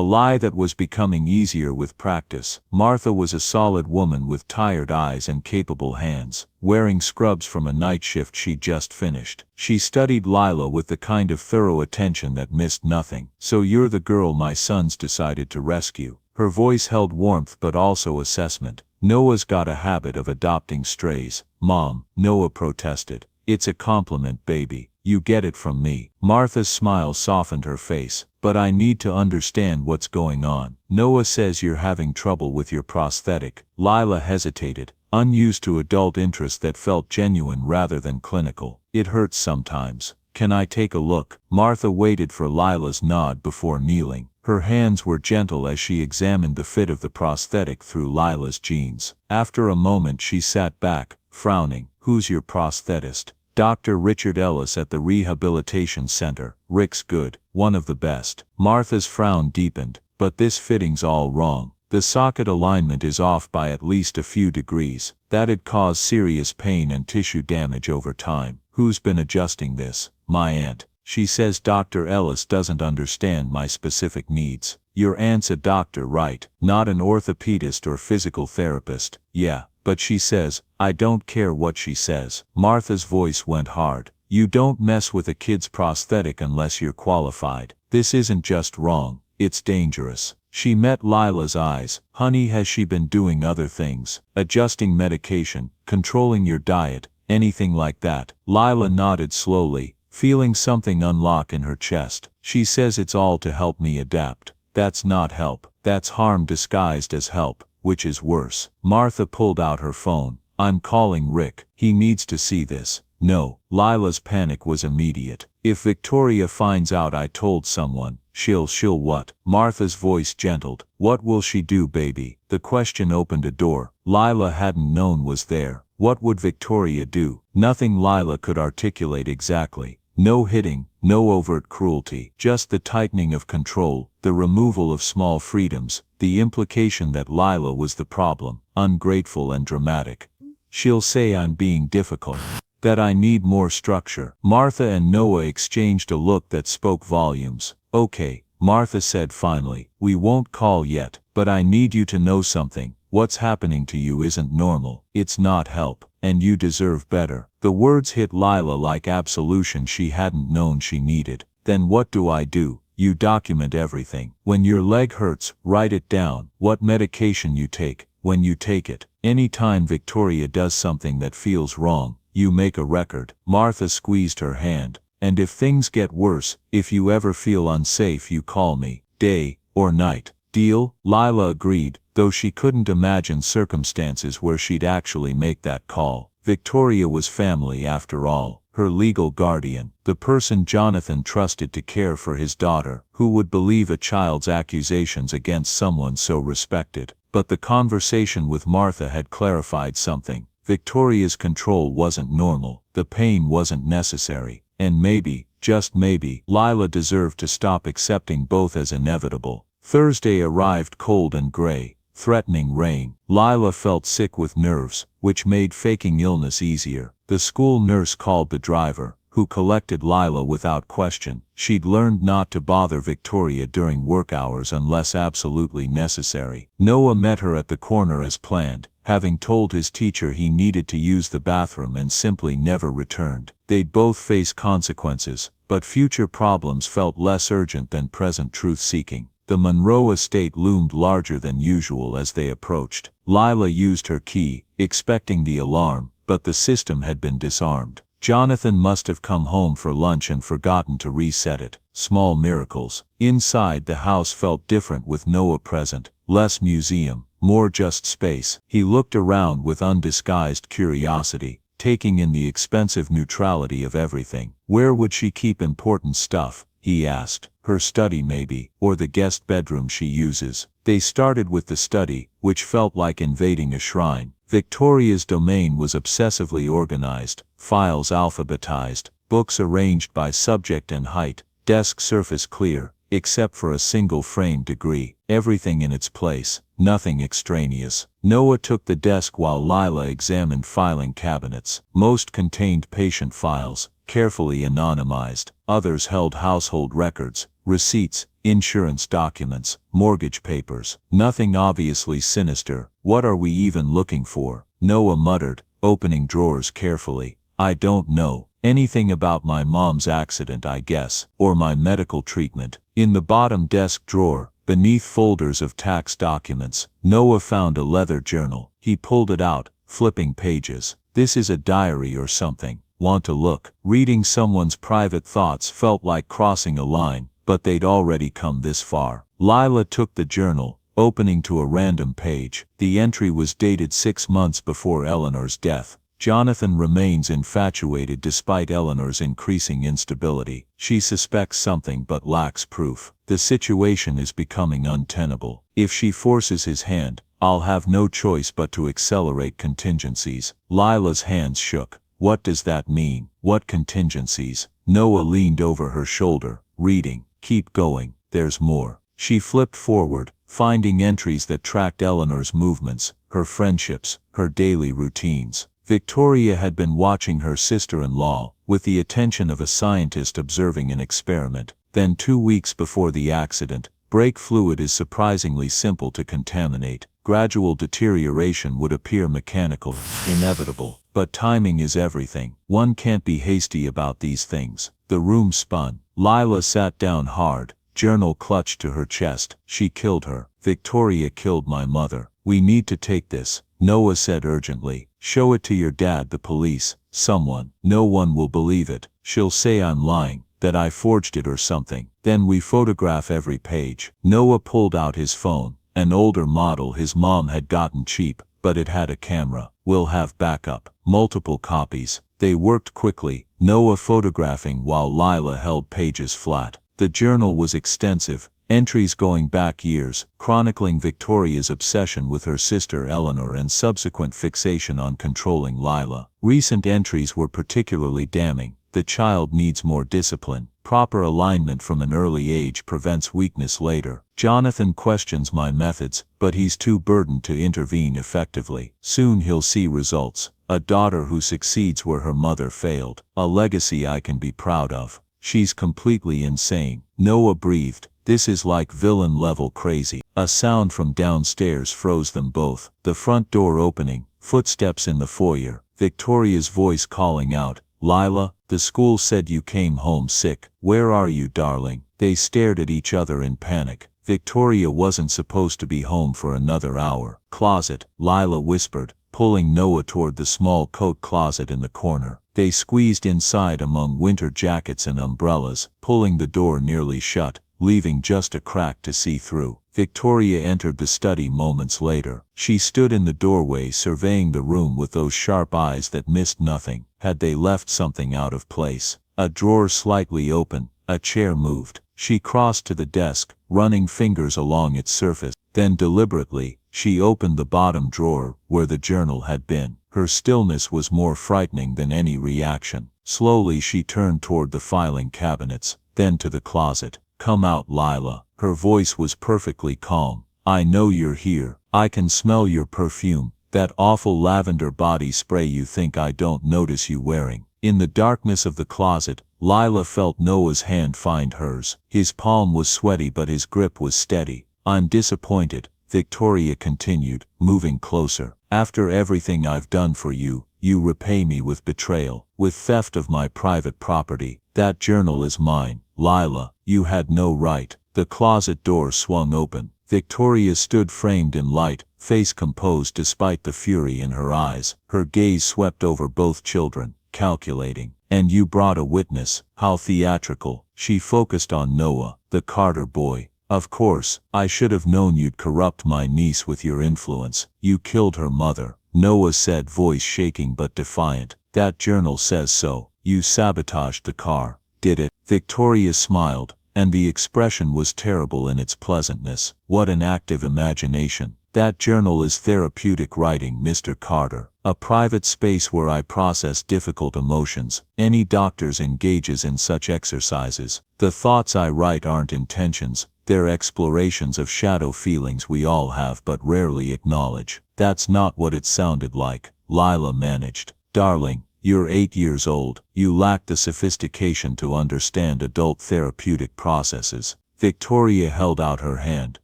lie that was becoming easier with practice. Martha was a solid woman with tired eyes and capable hands, wearing scrubs from a night shift she'd just finished. She studied Lila with the kind of thorough attention that missed nothing. So you're the girl my sons decided to rescue. Her voice held warmth but also assessment. Noah's got a habit of adopting strays. Mom, Noah protested. It's a compliment, baby. You get it from me. Martha's smile softened her face. But I need to understand what's going on. Noah says you're having trouble with your prosthetic. Lila hesitated, unused to adult interest that felt genuine rather than clinical. It hurts sometimes. Can I take a look? Martha waited for Lila's nod before kneeling. Her hands were gentle as she examined the fit of the prosthetic through Lila's jeans. After a moment she sat back, frowning. Who's your prosthetist? Dr. Richard Ellis at the Rehabilitation Center. Rick's good, one of the best. Martha's frown deepened. But this fitting's all wrong. The socket alignment is off by at least a few degrees. That'd cause serious pain and tissue damage over time. Who's been adjusting this? My aunt. She says Dr. Ellis doesn't understand my specific needs. Your aunt's a doctor, right? Not an orthopedist or physical therapist. Yeah, but she says, I don't care what she says. Martha's voice went hard. You don't mess with a kid's prosthetic unless you're qualified. This isn't just wrong, it's dangerous. She met Lila's eyes. Honey, has she been doing other things? Adjusting medication, controlling your diet, anything like that? Lila nodded slowly, feeling something unlock in her chest. She says it's all to help me adapt. That's not help. That's harm disguised as help, which is worse. Martha pulled out her phone. I'm calling Rick. He needs to see this. No. Lila's panic was immediate. If Victoria finds out I told someone, she'll what? Martha's voice gentled. What will she do, baby? The question opened a door Lila hadn't known was there. What would Victoria do? Nothing Lila could articulate exactly. No hitting, no overt cruelty, just the tightening of control, the removal of small freedoms, the implication that Lila was the problem, ungrateful and dramatic. She'll say I'm being difficult, that I need more structure. Martha and Noah exchanged a look that spoke volumes. Okay, Martha said finally, we won't call yet, but I need you to know something. What's happening to you isn't normal. It's not help, and you deserve better. The words hit Lila like absolution she hadn't known she needed. Then what do I do? You document everything. When your leg hurts, write it down. What medication you take, when you take it. Anytime Victoria does something that feels wrong, you make a record. Martha squeezed her hand. And if things get worse, if you ever feel unsafe, you call me, day or night. Deal? Lila agreed, though she couldn't imagine circumstances where she'd actually make that call. Victoria was family after all, her legal guardian, the person Jonathan trusted to care for his daughter. Who would believe a child's accusations against someone so respected? But the conversation with Martha had clarified something. Victoria's control wasn't normal, the pain wasn't necessary, and maybe, just maybe, Lila deserved to stop accepting both as inevitable. Thursday arrived cold and gray, threatening rain. Lila felt sick with nerves, which made faking illness easier. The school nurse called the driver, who collected Lila without question. She'd learned not to bother Victoria during work hours unless absolutely necessary. Noah met her at the corner as planned, having told his teacher he needed to use the bathroom and simply never returned. They'd both face consequences, but future problems felt less urgent than present truth-seeking. The Monroe estate loomed larger than usual as they approached. Lila used her key, expecting the alarm, but the system had been disarmed. Jonathan must have come home for lunch and forgotten to reset it. Small miracles. Inside, the house felt different with Noah present. Less museum, more just space. He looked around with undisguised curiosity, taking in the expensive neutrality of everything. Where would she keep important stuff? He asked. Her study maybe, or the guest bedroom she uses. They started with the study, which felt like invading a shrine. Victoria's domain was obsessively organized, files alphabetized, books arranged by subject and height, desk surface clear, except for a single framed degree. Everything in its place, nothing extraneous. Noah took the desk while Lila examined filing cabinets. Most contained patient files, carefully anonymized. Others held household records, receipts, insurance documents, mortgage papers. Nothing obviously sinister. What are we even looking for? Noah muttered, opening drawers carefully. I don't know. Anything about my mom's accident, I guess, or my medical treatment. In the bottom desk drawer, beneath folders of tax documents, Noah found a leather journal. He pulled it out, flipping pages. This is a diary or something. Want to look? Reading someone's private thoughts felt like crossing a line, but they'd already come this far. Lila took the journal, opening to a random page. The entry was dated 6 months before Eleanor's death. Jonathan remains infatuated despite Eleanor's increasing instability. She suspects something but lacks proof. The situation is becoming untenable. If she forces his hand, I'll have no choice but to accelerate contingencies. Lila's hands shook. What does that mean? What contingencies? Noah leaned over her shoulder, reading. Keep going, there's more. She flipped forward, finding entries that tracked Eleanor's movements, her friendships, her daily routines. Victoria had been watching her sister-in-law, with the attention of a scientist observing an experiment. Then 2 weeks before the accident, brake fluid is surprisingly simple to contaminate. Gradual deterioration would appear mechanical, inevitable. But timing is everything. One can't be hasty about these things. The room spun. Lila sat down hard, journal clutched to her chest. She killed her. Victoria killed my mother. We need to take this, Noah said urgently. Show it to your dad, the police, someone. No one will believe it. She'll say I'm lying, that I forged it or something. Then we photograph every page. Noah pulled out his phone, an older model his mom had gotten cheap, but it had a camera. We'll have backup, multiple copies. They worked quickly, Noah photographing while Lila held pages flat. The journal was extensive, entries going back years, chronicling Victoria's obsession with her sister Eleanor and subsequent fixation on controlling Lila. Recent entries were particularly damning. The child needs more discipline. Proper alignment from an early age prevents weakness later. Jonathan questions my methods, but he's too burdened to intervene effectively. Soon he'll see results. A daughter who succeeds where her mother failed. A legacy I can be proud of. She's completely insane. Noah breathed. This is like villain-level crazy. A sound from downstairs froze them both. The front door opening, footsteps in the foyer, Victoria's voice calling out, Lila, the school said you came home sick. Where are you, darling? They stared at each other in panic. Victoria wasn't supposed to be home for another hour. Closet, Lila whispered, pulling Noah toward the small coat closet in the corner. They squeezed inside among winter jackets and umbrellas, pulling the door nearly shut, leaving just a crack to see through. Victoria entered the study moments later. She stood in the doorway surveying the room with those sharp eyes that missed nothing. Had they left something out of place? A drawer slightly open, a chair moved. She crossed to the desk, running fingers along its surface. Then deliberately, she opened the bottom drawer, where the journal had been. Her stillness was more frightening than any reaction. Slowly she turned toward the filing cabinets, then to the closet. "Come out, Lila." Her voice was perfectly calm. "I know you're here. I can smell your perfume, that awful lavender body spray you think I don't notice you wearing." In the darkness of the closet, Lila felt Noah's hand find hers. His palm was sweaty but his grip was steady. "I'm disappointed," Victoria continued, moving closer. "After everything I've done for you, you repay me with betrayal, with theft of my private property. That journal is mine, Lila. You had no right." The closet door swung open. Victoria stood framed in light, face composed despite the fury in her eyes. Her gaze swept over both children, calculating. "And you brought a witness. How theatrical." She focused on Noah, the Carter boy. "Of course, I should have known you'd corrupt my niece with your influence. You killed her mother," Noah said, voice shaking but defiant. "That journal says so. You sabotaged the car, did it?" Victoria smiled, and the expression was terrible in its pleasantness. "What an active imagination. That journal is therapeutic writing, Mr. Carter. A private space where I process difficult emotions. Any doctors engages in such exercises. The thoughts I write aren't intentions, they're explorations of shadow feelings we all have but rarely acknowledge." "That's not what it sounded like," Lila managed. "Darling, you're 8 years old. You lack the sophistication to understand adult therapeutic processes." Victoria held out her hand.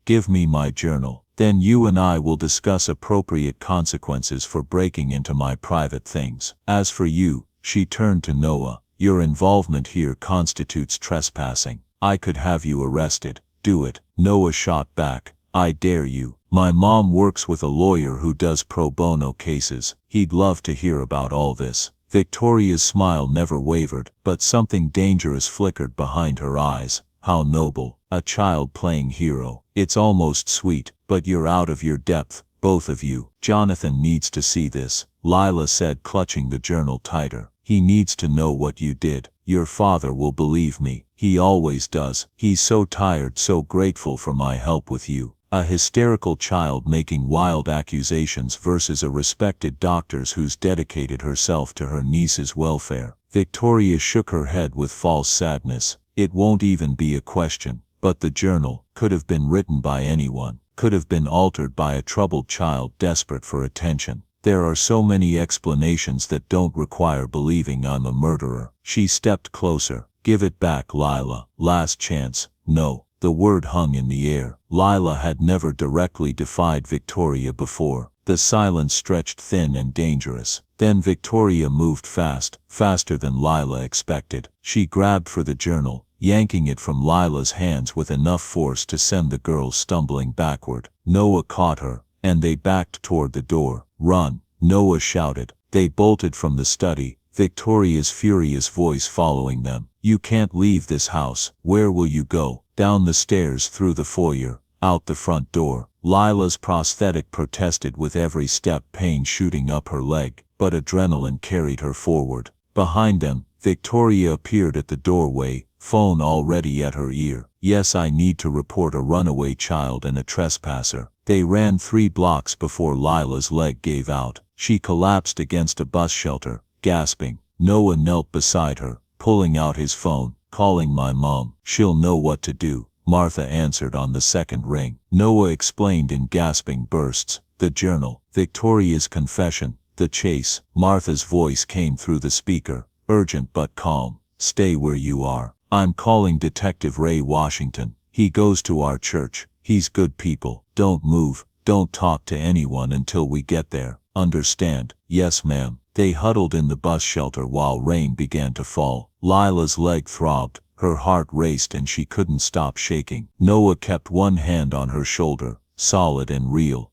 "Give me my journal. Then you and I will discuss appropriate consequences for breaking into my private things. As for you," she turned to Noah, "your involvement here constitutes trespassing. I could have you arrested. Do it." Noah shot back. "I dare you. My mom works with a lawyer who does pro bono cases. He'd love to hear about all this." Victoria's smile never wavered, but something dangerous flickered behind her eyes. "How noble. A child playing hero. It's almost sweet, but you're out of your depth, both of you." "Jonathan needs to see this," Lila said, clutching the journal tighter. "He needs to know what you did. Your father will believe me. He always does. He's so tired, so grateful for my help with you." A hysterical child making wild accusations versus a respected doctor who's dedicated herself to her niece's welfare. Victoria shook her head with false sadness. "It won't even be a question." But the journal could have been written by anyone, could have been altered by a troubled child desperate for attention. There are so many explanations that don't require believing I'm a murderer. She stepped closer. "Give it back, Lila. Last chance." "No." The word hung in the air. Lila had never directly defied Victoria before. The silence stretched thin and dangerous. Then Victoria moved fast, faster than Lila expected. She grabbed for the journal, yanking it from Lila's hands with enough force to send the girl stumbling backward. Noah caught her, and they backed toward the door. "Run!" Noah shouted. They bolted from the study, Victoria's furious voice following them. "You can't leave this house. Where will you go?" "Down the stairs, through the foyer, out the front door." Lila's prosthetic protested with every step, pain shooting up her leg, but adrenaline carried her forward. Behind them, Victoria appeared at the doorway, phone already at her ear. "Yes, I need to report a runaway child and a trespasser." They ran 3 blocks before Lila's leg gave out. She collapsed against a bus shelter, gasping. Noah knelt beside her, pulling out his phone. "Calling my mom. She'll know what to do." Martha answered on the second ring. Noah explained in gasping bursts. "The journal, Victoria's confession, the chase." Martha's voice came through the speaker, urgent but calm. "Stay where you are. I'm calling Detective Ray Washington. He goes to our church. He's good people. Don't move. Don't talk to anyone until we get there. Understand?" "Yes, ma'am." They huddled in the bus shelter while rain began to fall. Lila's leg throbbed, Her heart raced and she couldn't stop shaking. Noah kept one hand on her shoulder, solid and real.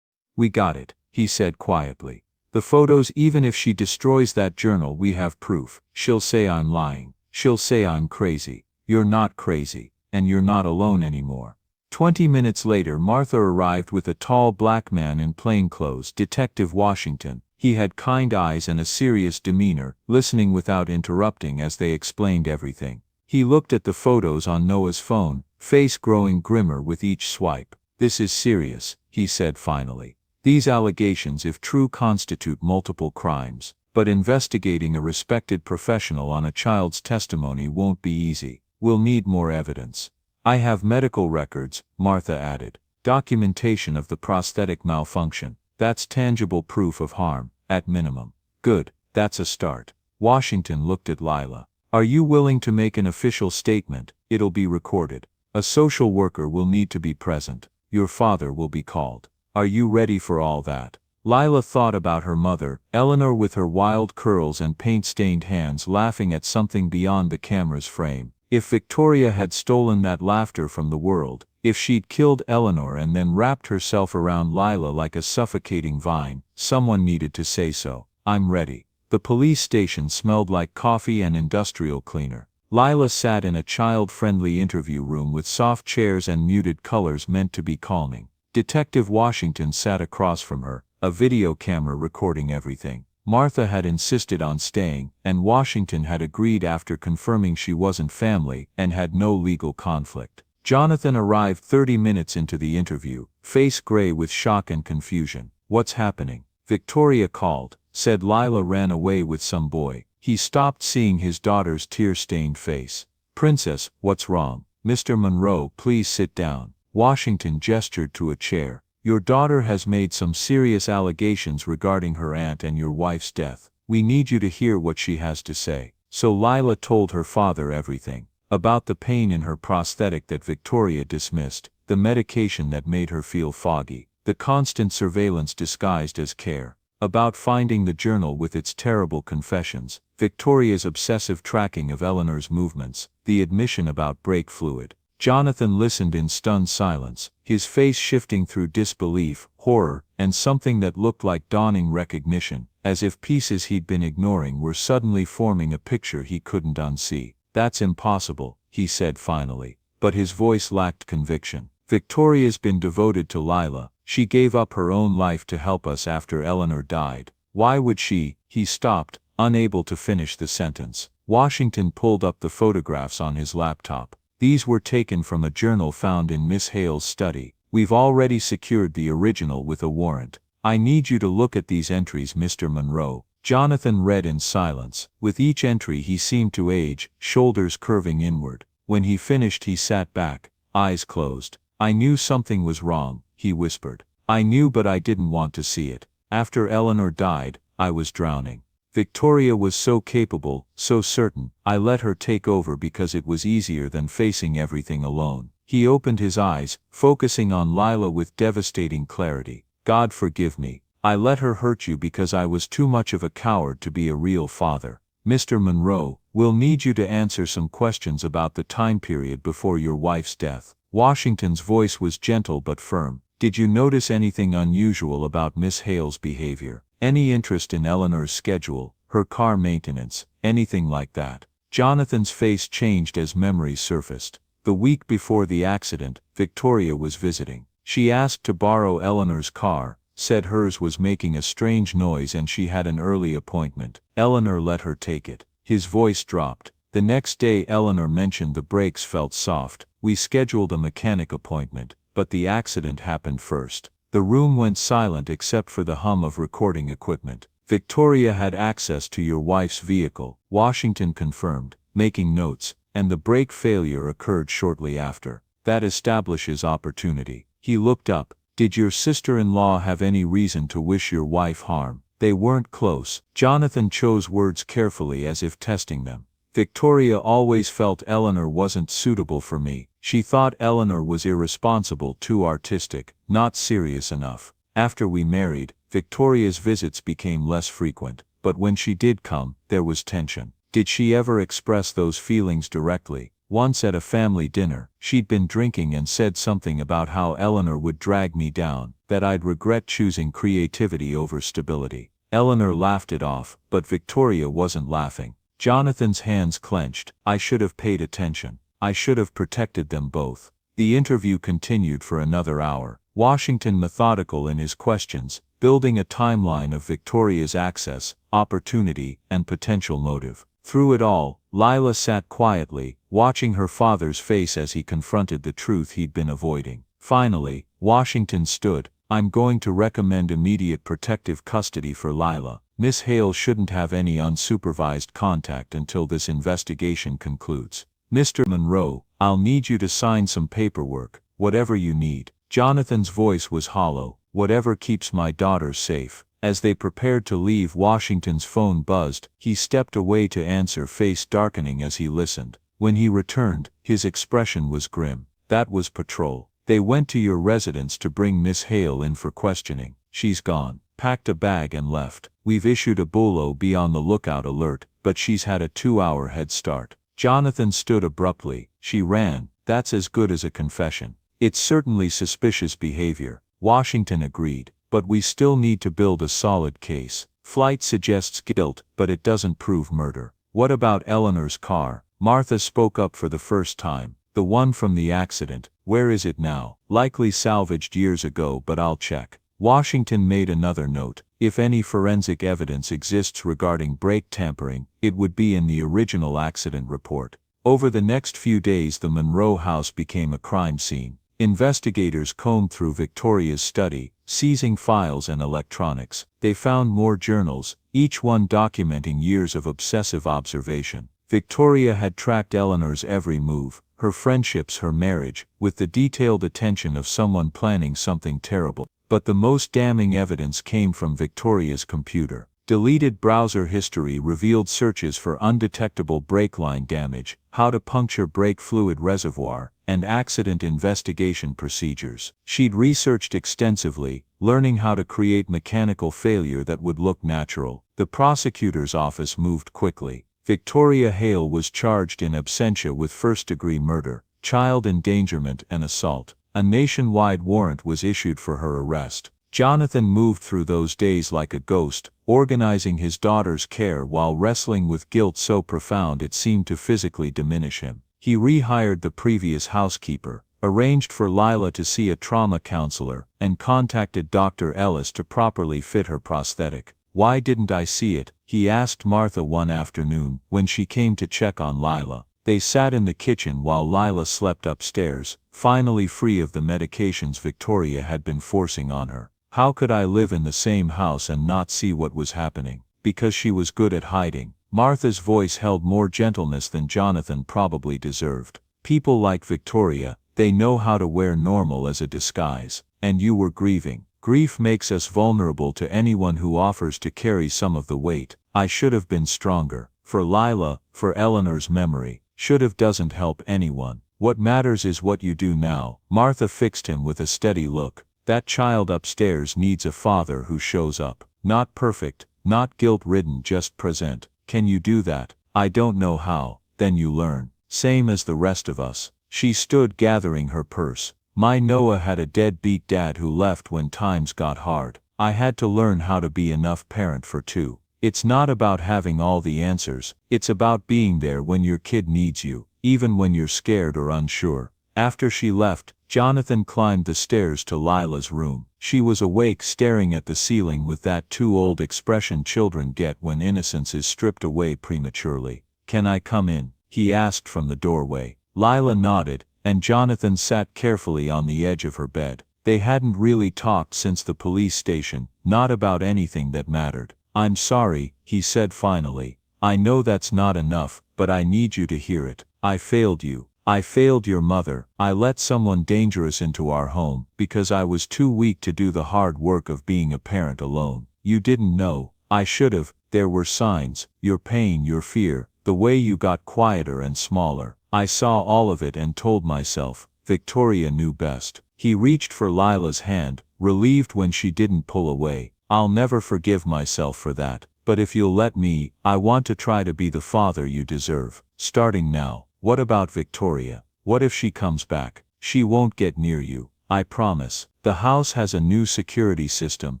"We got it," he said quietly. "The photos, even if she destroys that journal, we have proof. She'll say I'm lying. She'll say I'm crazy. You're not crazy, and you're not alone anymore." 20 minutes later, Martha arrived with a tall black man in plainclothes, Detective Washington. He had kind eyes and a serious demeanor, listening without interrupting as they explained everything. He looked at the photos on Noah's phone, face growing grimmer with each swipe. "This is serious," he said finally. "These allegations, if true, constitute multiple crimes. But investigating a respected professional on a child's testimony won't be easy. We'll need more evidence." "I have medical records," Martha added. "Documentation of the prosthetic malfunction. That's tangible proof of harm, at minimum." "Good, that's a start." Washington looked at Lila. "Are you willing to make an official statement? It'll be recorded. A social worker will need to be present. Your father will be called. Are you ready for all that?" Lila thought about her mother, Eleanor, with her wild curls and paint-stained hands, laughing at something beyond the camera's frame. If Victoria had stolen that laughter from the world, if she'd killed Eleanor and then wrapped herself around Lila like a suffocating vine, someone needed to say so. "I'm ready." The police station smelled like coffee and industrial cleaner. Lila sat in a child-friendly interview room with soft chairs and muted colors meant to be calming. Detective Washington sat across from her, a video camera recording everything. Martha had insisted on staying, and Washington had agreed after confirming she wasn't family and had no legal conflict. Jonathan arrived 30 minutes into the interview, face gray with shock and confusion. "What's happening?" Victoria called, said Lila ran away with some boy. He stopped seeing his daughter's tear-stained face. "Princess, what's wrong?" "Mr. Monroe, please sit down." Washington gestured to a chair. "Your daughter has made some serious allegations regarding her aunt and your wife's death. We need you to hear what she has to say." So Lila told her father everything. About the pain in her prosthetic that Victoria dismissed, the medication that made her feel foggy, the constant surveillance disguised as care. About finding the journal with its terrible confessions, Victoria's obsessive tracking of Eleanor's movements, the admission about brake fluid. Jonathan listened in stunned silence, his face shifting through disbelief, horror, and something that looked like dawning recognition, as if pieces he'd been ignoring were suddenly forming a picture he couldn't unsee. "That's impossible," he said finally, but his voice lacked conviction. "Victoria's been devoted to Lila. She gave up her own life to help us after Eleanor died. Why would she?" He stopped, unable to finish the sentence. Washington pulled up the photographs on his laptop. "These were taken from a journal found in Miss Hale's study. We've already secured the original with a warrant. I need you to look at these entries, Mr. Monroe." Jonathan read in silence. With each entry he seemed to age, shoulders curving inward. When he finished he sat back, eyes closed. "I knew something was wrong," he whispered. "I knew, but I didn't want to see it. After Eleanor died, I was drowning. Victoria was so capable, so certain. I let her take over because it was easier than facing everything alone." He opened his eyes, focusing on Lila with devastating clarity. "God forgive me. I let her hurt you because I was too much of a coward to be a real father. Mr. Monroe, we'll need you to answer some questions about the time period before your wife's death." Washington's voice was gentle but firm. "Did you notice anything unusual about Miss Hale's behavior? Any interest in Eleanor's schedule, her car maintenance, anything like that?" Jonathan's face changed as memories surfaced. The week before the accident, Victoria was visiting. She asked to borrow Eleanor's car, said hers was making a strange noise and she had an early appointment. Eleanor let her take it. His voice dropped. "The next day Eleanor mentioned the brakes felt soft. We scheduled a mechanic appointment, but the accident happened first." The room went silent except for the hum of recording equipment. "Victoria had access to your wife's vehicle," Washington confirmed, making notes, "and the brake failure occurred shortly after. That establishes opportunity." He looked up. "Did your sister-in-law have any reason to wish your wife harm?" "They weren't close." Jonathan chose words carefully as if testing them. "Victoria always felt Eleanor wasn't suitable for me. She thought Eleanor was irresponsible, too artistic, not serious enough. After we married, Victoria's visits became less frequent, but when she did come, there was tension." "Did she ever express those feelings directly?" Once at a family dinner, she'd been drinking and said something about how Eleanor would drag me down, that I'd regret choosing creativity over stability. Eleanor laughed it off, but Victoria wasn't laughing. Jonathan's hands clenched. I should have paid attention. I should have protected them both. The interview continued for another hour. Washington methodical in his questions, building a timeline of Victoria's access, opportunity, and potential motive. Through it all, Lila sat quietly, watching her father's face as he confronted the truth he'd been avoiding. Finally, Washington stood. I'm going to recommend immediate protective custody for Lila. Miss Hale shouldn't have any unsupervised contact until this investigation concludes. Mr. Monroe, I'll need you to sign some paperwork, whatever you need. Jonathan's voice was hollow. Whatever keeps my daughter safe. As they prepared to leave, Washington's phone buzzed. He stepped away to answer, face darkening as he listened. When he returned, his expression was grim. That was patrol. They went to your residence to bring Miss Hale in for questioning. She's gone. Packed a bag and left. We've issued a bulo be on the lookout alert, but she's had a 2-hour head start. Jonathan stood abruptly. She ran. That's as good as a confession. It's certainly suspicious behavior. Washington agreed. But we still need to build a solid case. Flight suggests guilt, but it doesn't prove murder. What about Eleanor's car? Martha spoke up for the first time. The one from the accident. Where is it now? Likely salvaged years ago, but I'll check. Washington made another note. If any forensic evidence exists regarding brake tampering, it would be in the original accident report. Over the next few days, the Monroe house became a crime scene. Investigators combed through Victoria's study, seizing files and electronics. They found more journals, each one documenting years of obsessive observation. Victoria had tracked Eleanor's every move, her friendships, her marriage, with the detailed attention of someone planning something terrible. But the most damning evidence came from Victoria's computer. Deleted browser history revealed searches for undetectable brake line damage, how to puncture brake fluid reservoir, and accident investigation procedures. She'd researched extensively, learning how to create mechanical failure that would look natural. The prosecutor's office moved quickly. Victoria Hale was charged in absentia with first-degree murder, child endangerment, and assault. A nationwide warrant was issued for her arrest. Jonathan moved through those days like a ghost, organizing his daughter's care while wrestling with guilt so profound it seemed to physically diminish him. He rehired the previous housekeeper, arranged for Lila to see a trauma counselor, and contacted Dr. Ellis to properly fit her prosthetic. Why didn't I see it? He asked Martha one afternoon when she came to check on Lila. They sat in the kitchen while Lila slept upstairs, finally free of the medications Victoria had been forcing on her. How could I live in the same house and not see what was happening? Because she was good at hiding. Martha's voice held more gentleness than Jonathan probably deserved. People like Victoria, they know how to wear normal as a disguise. And you were grieving. Grief makes us vulnerable to anyone who offers to carry some of the weight. I should have been stronger. For Lila, for Eleanor's memory. Should have doesn't help anyone. What matters is what you do now. Martha fixed him with a steady look. That child upstairs needs a father who shows up. Not perfect, not guilt-ridden, just present. Can you do that? I don't know how. Then you learn. Same as the rest of us. She stood gathering her purse. My Noah had a deadbeat dad who left when times got hard. I had to learn how to be enough parent for two. It's not about having all the answers. It's about being there when your kid needs you, even when you're scared or unsure. After she left, Jonathan climbed the stairs to Lila's room. She was awake, staring at the ceiling with that too old expression children get when innocence is stripped away prematurely. Can I come in? He asked from the doorway. Lila nodded, and Jonathan sat carefully on the edge of her bed. They hadn't really talked since the police station, not about anything that mattered. I'm sorry, he said finally. I know that's not enough, but I need you to hear it. I failed you. I failed your mother. I let someone dangerous into our home because I was too weak to do the hard work of being a parent alone. You didn't know. I should have. There were signs, your pain, your fear, the way you got quieter and smaller. I saw all of it and told myself, Victoria knew best. He reached for Lila's hand, relieved when she didn't pull away. I'll never forgive myself for that, but if you'll let me, I want to try to be the father you deserve, starting now. What about Victoria? What if she comes back? She won't get near you, I promise. The house has a new security system,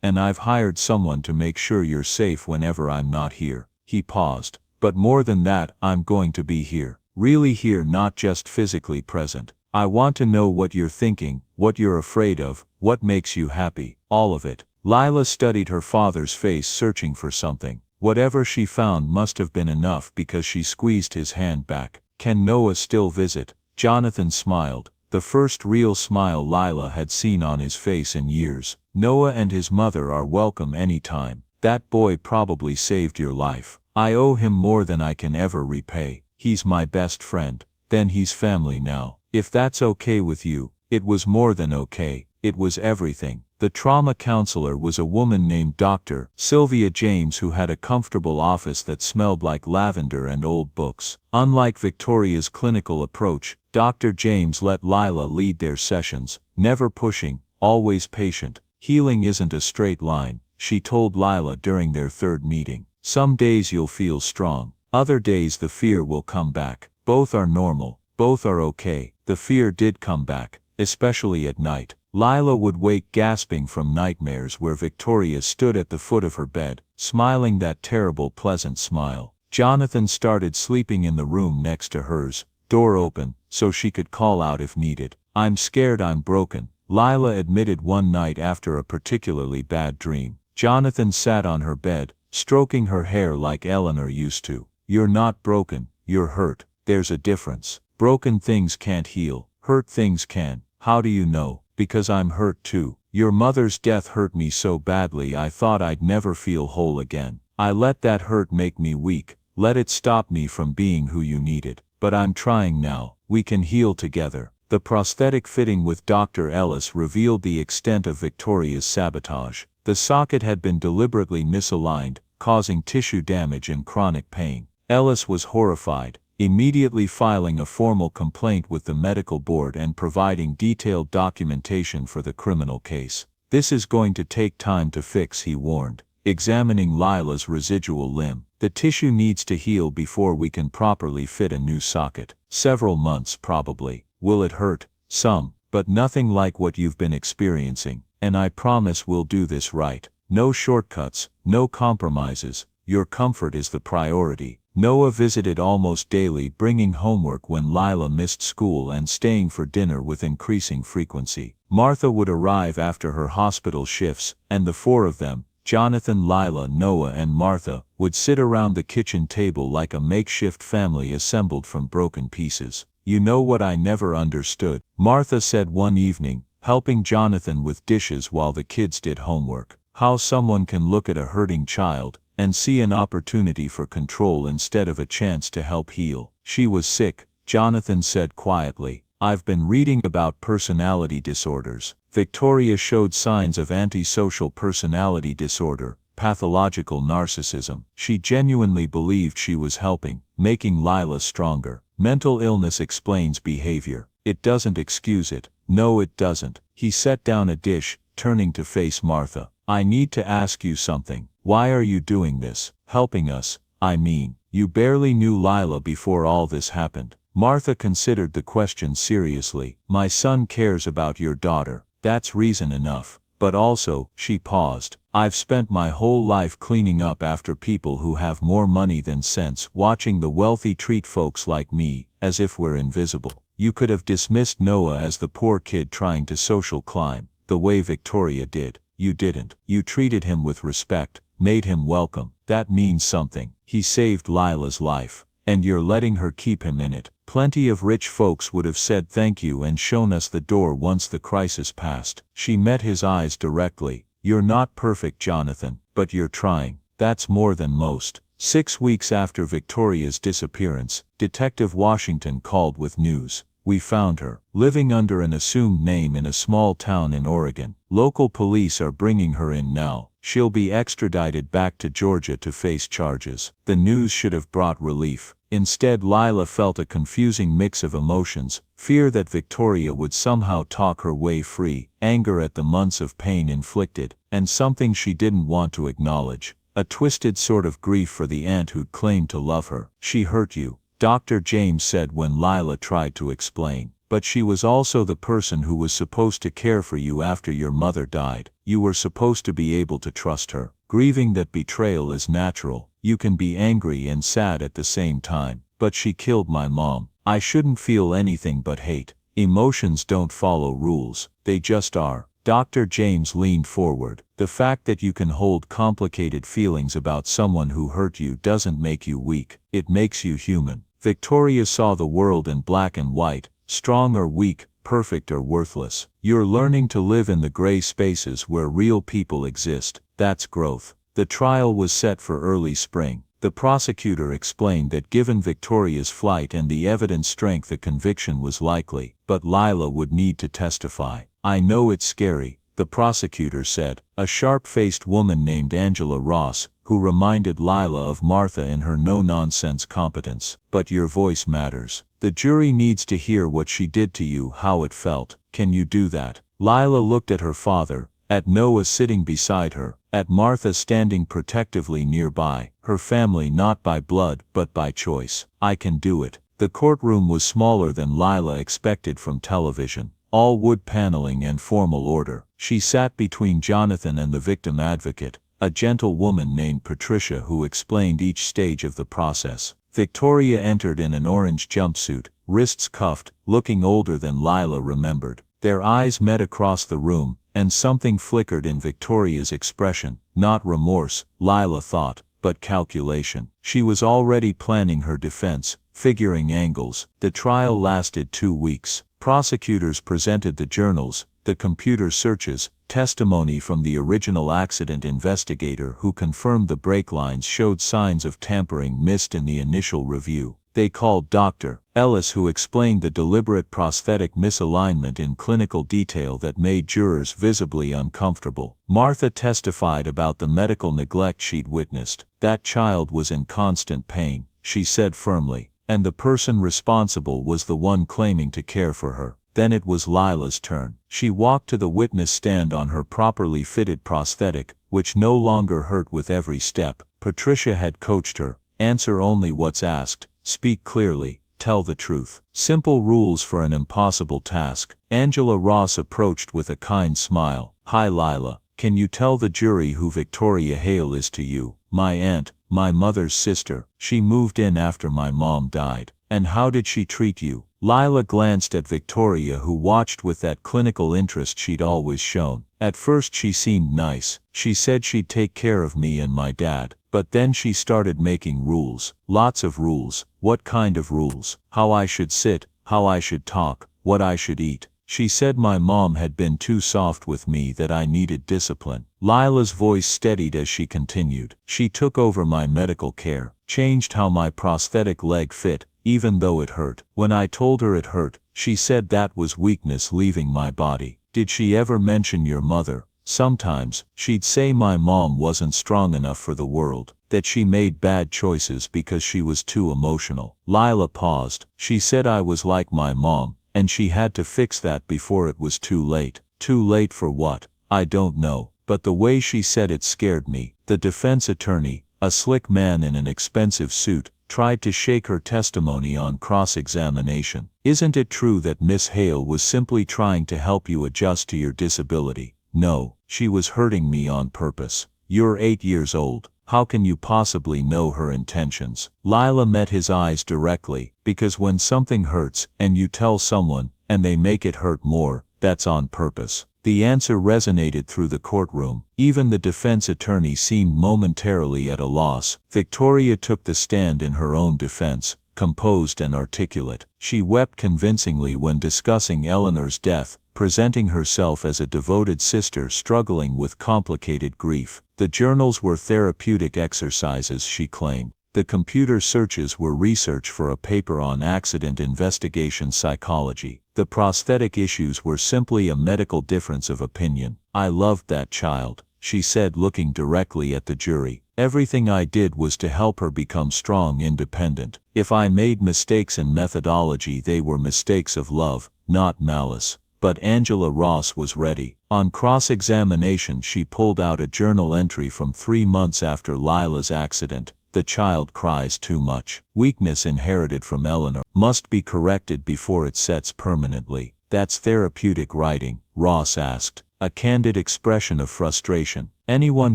and I've hired someone to make sure you're safe whenever I'm not here. He paused. But more than that, I'm going to be here. Really here, not just physically present. I want to know what you're thinking, what you're afraid of, what makes you happy, all of it. Lila studied her father's face, searching for something. Whatever she found must have been enough, because she squeezed his hand back. Can Noah still visit? Jonathan smiled, the first real smile Lila had seen on his face in years. Noah and his mother are welcome anytime. That boy probably saved your life. I owe him more than I can ever repay. He's my best friend. Then he's family now. If that's okay with you. It was more than okay. It was everything. The trauma counselor was a woman named Dr. Sylvia James, who had a comfortable office that smelled like lavender and old books. Unlike Victoria's clinical approach, Dr. James let Lila lead their sessions, never pushing, always patient. Healing isn't a straight line, she told Lila during their third meeting. Some days you'll feel strong, other days the fear will come back. Both are normal, both are okay. The fear did come back, especially at night. Lila would wake gasping from nightmares where Victoria stood at the foot of her bed, smiling that terrible pleasant smile. Jonathan started sleeping in the room next to hers, door open, so she could call out if needed. I'm scared I'm broken, Lila admitted one night after a particularly bad dream. Jonathan sat on her bed, stroking her hair like Eleanor used to. You're not broken, you're hurt. There's a difference. Broken things can't heal, hurt things can. How do you know? Because I'm hurt too. Your mother's death hurt me so badly I thought I'd never feel whole again. I let that hurt make me weak, let it stop me from being who you needed. But I'm trying now. We can heal together. The prosthetic fitting with Dr. Ellis revealed the extent of Victoria's sabotage. The socket had been deliberately misaligned, causing tissue damage and chronic pain. Ellis was horrified, immediately filing a formal complaint with the medical board and providing detailed documentation for the criminal case. This is going to take time to fix, he warned, examining Lila's residual limb. The tissue needs to heal before we can properly fit a new socket. Several months probably. Will it hurt? Some, but nothing like what you've been experiencing. And I promise we'll do this right. No shortcuts, no compromises. Your comfort is the priority. Noah visited almost daily, bringing homework when Lila missed school and staying for dinner with increasing frequency. Martha would arrive after her hospital shifts, and the four of them, Jonathan, Lila, Noah and Martha, would sit around the kitchen table like a makeshift family assembled from broken pieces. You know what I never understood? Martha said one evening, helping Jonathan with dishes while the kids did homework. How someone can look at a hurting child and see an opportunity for control instead of a chance to help heal. She was sick, Jonathan said quietly. I've been reading about personality disorders. Victoria showed signs of antisocial personality disorder, pathological narcissism. She genuinely believed she was helping, making Lila stronger. Mental illness explains behavior. It doesn't excuse it. No, it doesn't. He set down a dish, turning to face Martha. I need to ask you something. Why are you doing this? Helping us, I mean. You barely knew Lila before all this happened. Martha considered the question seriously. My son cares about your daughter. That's reason enough. But also, she paused. I've spent my whole life cleaning up after people who have more money than sense, watching the wealthy treat folks like me, as if we're invisible. You could have dismissed Noah as the poor kid trying to social climb, the way Victoria did. You didn't. You treated him with respect, made him welcome. That means something. He saved Lila's life. And you're letting her keep him in it. Plenty of rich folks would have said thank you and shown us the door once the crisis passed. She met his eyes directly. You're not perfect, Jonathan, but you're trying. That's more than most. 6 weeks after Victoria's disappearance, Detective Washington called with news. We found her, living under an assumed name in a small town in Oregon. Local police are bringing her in now. She'll be extradited back to Georgia to face charges. The news should have brought relief. Instead, Lila felt a confusing mix of emotions: fear that Victoria would somehow talk her way free, anger at the months of pain inflicted, and something she didn't want to acknowledge: a twisted sort of grief for the aunt who'd claimed to love her. She hurt you. Dr. James said when Lila tried to explain. But she was also the person who was supposed to care for you after your mother died. You were supposed to be able to trust her. Grieving that betrayal is natural. You can be angry and sad at the same time. But she killed my mom. I shouldn't feel anything but hate. Emotions don't follow rules. They just are. Dr. James leaned forward. The fact that you can hold complicated feelings about someone who hurt you doesn't make you weak. It makes you human. Victoria saw the world in black and white. Strong or weak, perfect or worthless. You're learning to live in the gray spaces where real people exist. That's growth. The trial was set for early spring. The prosecutor explained that given Victoria's flight and the evidence strength, a conviction was likely, but Lila would need to testify. I know it's scary, the prosecutor said. A sharp-faced woman named Angela Ross, who reminded Lila of Martha in her no-nonsense competence. But your voice matters. The jury needs to hear what she did to you, how it felt. Can you do that? Lila looked at her father, at Noah sitting beside her, at Martha standing protectively nearby, her family not by blood but by choice. I can do it. The courtroom was smaller than Lila expected from television. All wood paneling and formal order. She sat between Jonathan and the victim advocate, a gentle woman named Patricia who explained each stage of the process. Victoria entered in an orange jumpsuit, wrists cuffed, looking older than Lila remembered. Their eyes met across the room, and something flickered in Victoria's expression. Not remorse, Lila thought, but calculation. She was already planning her defense, figuring angles. The trial lasted 2 weeks. Prosecutors presented the journals, the computer searches, testimony from the original accident investigator who confirmed the brake lines showed signs of tampering missed in the initial review. They called Dr. Ellis, who explained the deliberate prosthetic misalignment in clinical detail that made jurors visibly uncomfortable. Martha testified about the medical neglect she'd witnessed. That child was in constant pain, she said firmly, and the person responsible was the one claiming to care for her. Then it was Lila's turn. She walked to the witness stand on her properly fitted prosthetic, which no longer hurt with every step. Patricia had coached her. Answer only what's asked. Speak clearly. Tell the truth. Simple rules for an impossible task. Angela Ross approached with a kind smile. Hi Lila. Can you tell the jury who Victoria Hale is to you? My aunt, my mother's sister. She moved in after my mom died. And how did she treat you? Lila glanced at Victoria, who watched with that clinical interest she'd always shown. At first she seemed nice. She said she'd take care of me and my dad. But then she started making rules. Lots of rules. What kind of rules? How I should sit, how I should talk, what I should eat. She said my mom had been too soft with me, that I needed discipline. Lila's voice steadied as she continued. She took over my medical care, changed how my prosthetic leg fit, even though it hurt. When I told her it hurt, she said that was weakness leaving my body. Did she ever mention your mother? Sometimes, she'd say my mom wasn't strong enough for the world, that she made bad choices because she was too emotional. Lila paused. She said I was like my mom, and she had to fix that before it was too late. Too late for what? I don't know, but the way she said it scared me. The defense attorney, a slick man in an expensive suit, tried to shake her testimony on cross-examination. Isn't it true that Miss Hale was simply trying to help you adjust to your disability? No, she was hurting me on purpose. You're 8 years old. How can you possibly know her intentions? Lila met his eyes directly, because when something hurts, and you tell someone, and they make it hurt more, that's on purpose. The answer resonated through the courtroom. Even the defense attorney seemed momentarily at a loss. Victoria took the stand in her own defense, composed and articulate. She wept convincingly when discussing Eleanor's death, presenting herself as a devoted sister struggling with complicated grief. The journals were therapeutic exercises, she claimed. The computer searches were research for a paper on accident investigation psychology. The prosthetic issues were simply a medical difference of opinion. I loved that child, she said, looking directly at the jury. Everything I did was to help her become strong, independent. If I made mistakes in methodology, they were mistakes of love, not malice. But Angela Ross was ready. On cross-examination, she pulled out a journal entry from 3 months after Lila's accident. The child cries too much. Weakness inherited from Eleanor must be corrected before it sets permanently. That's therapeutic writing, Ross asked, a candid expression of frustration. Anyone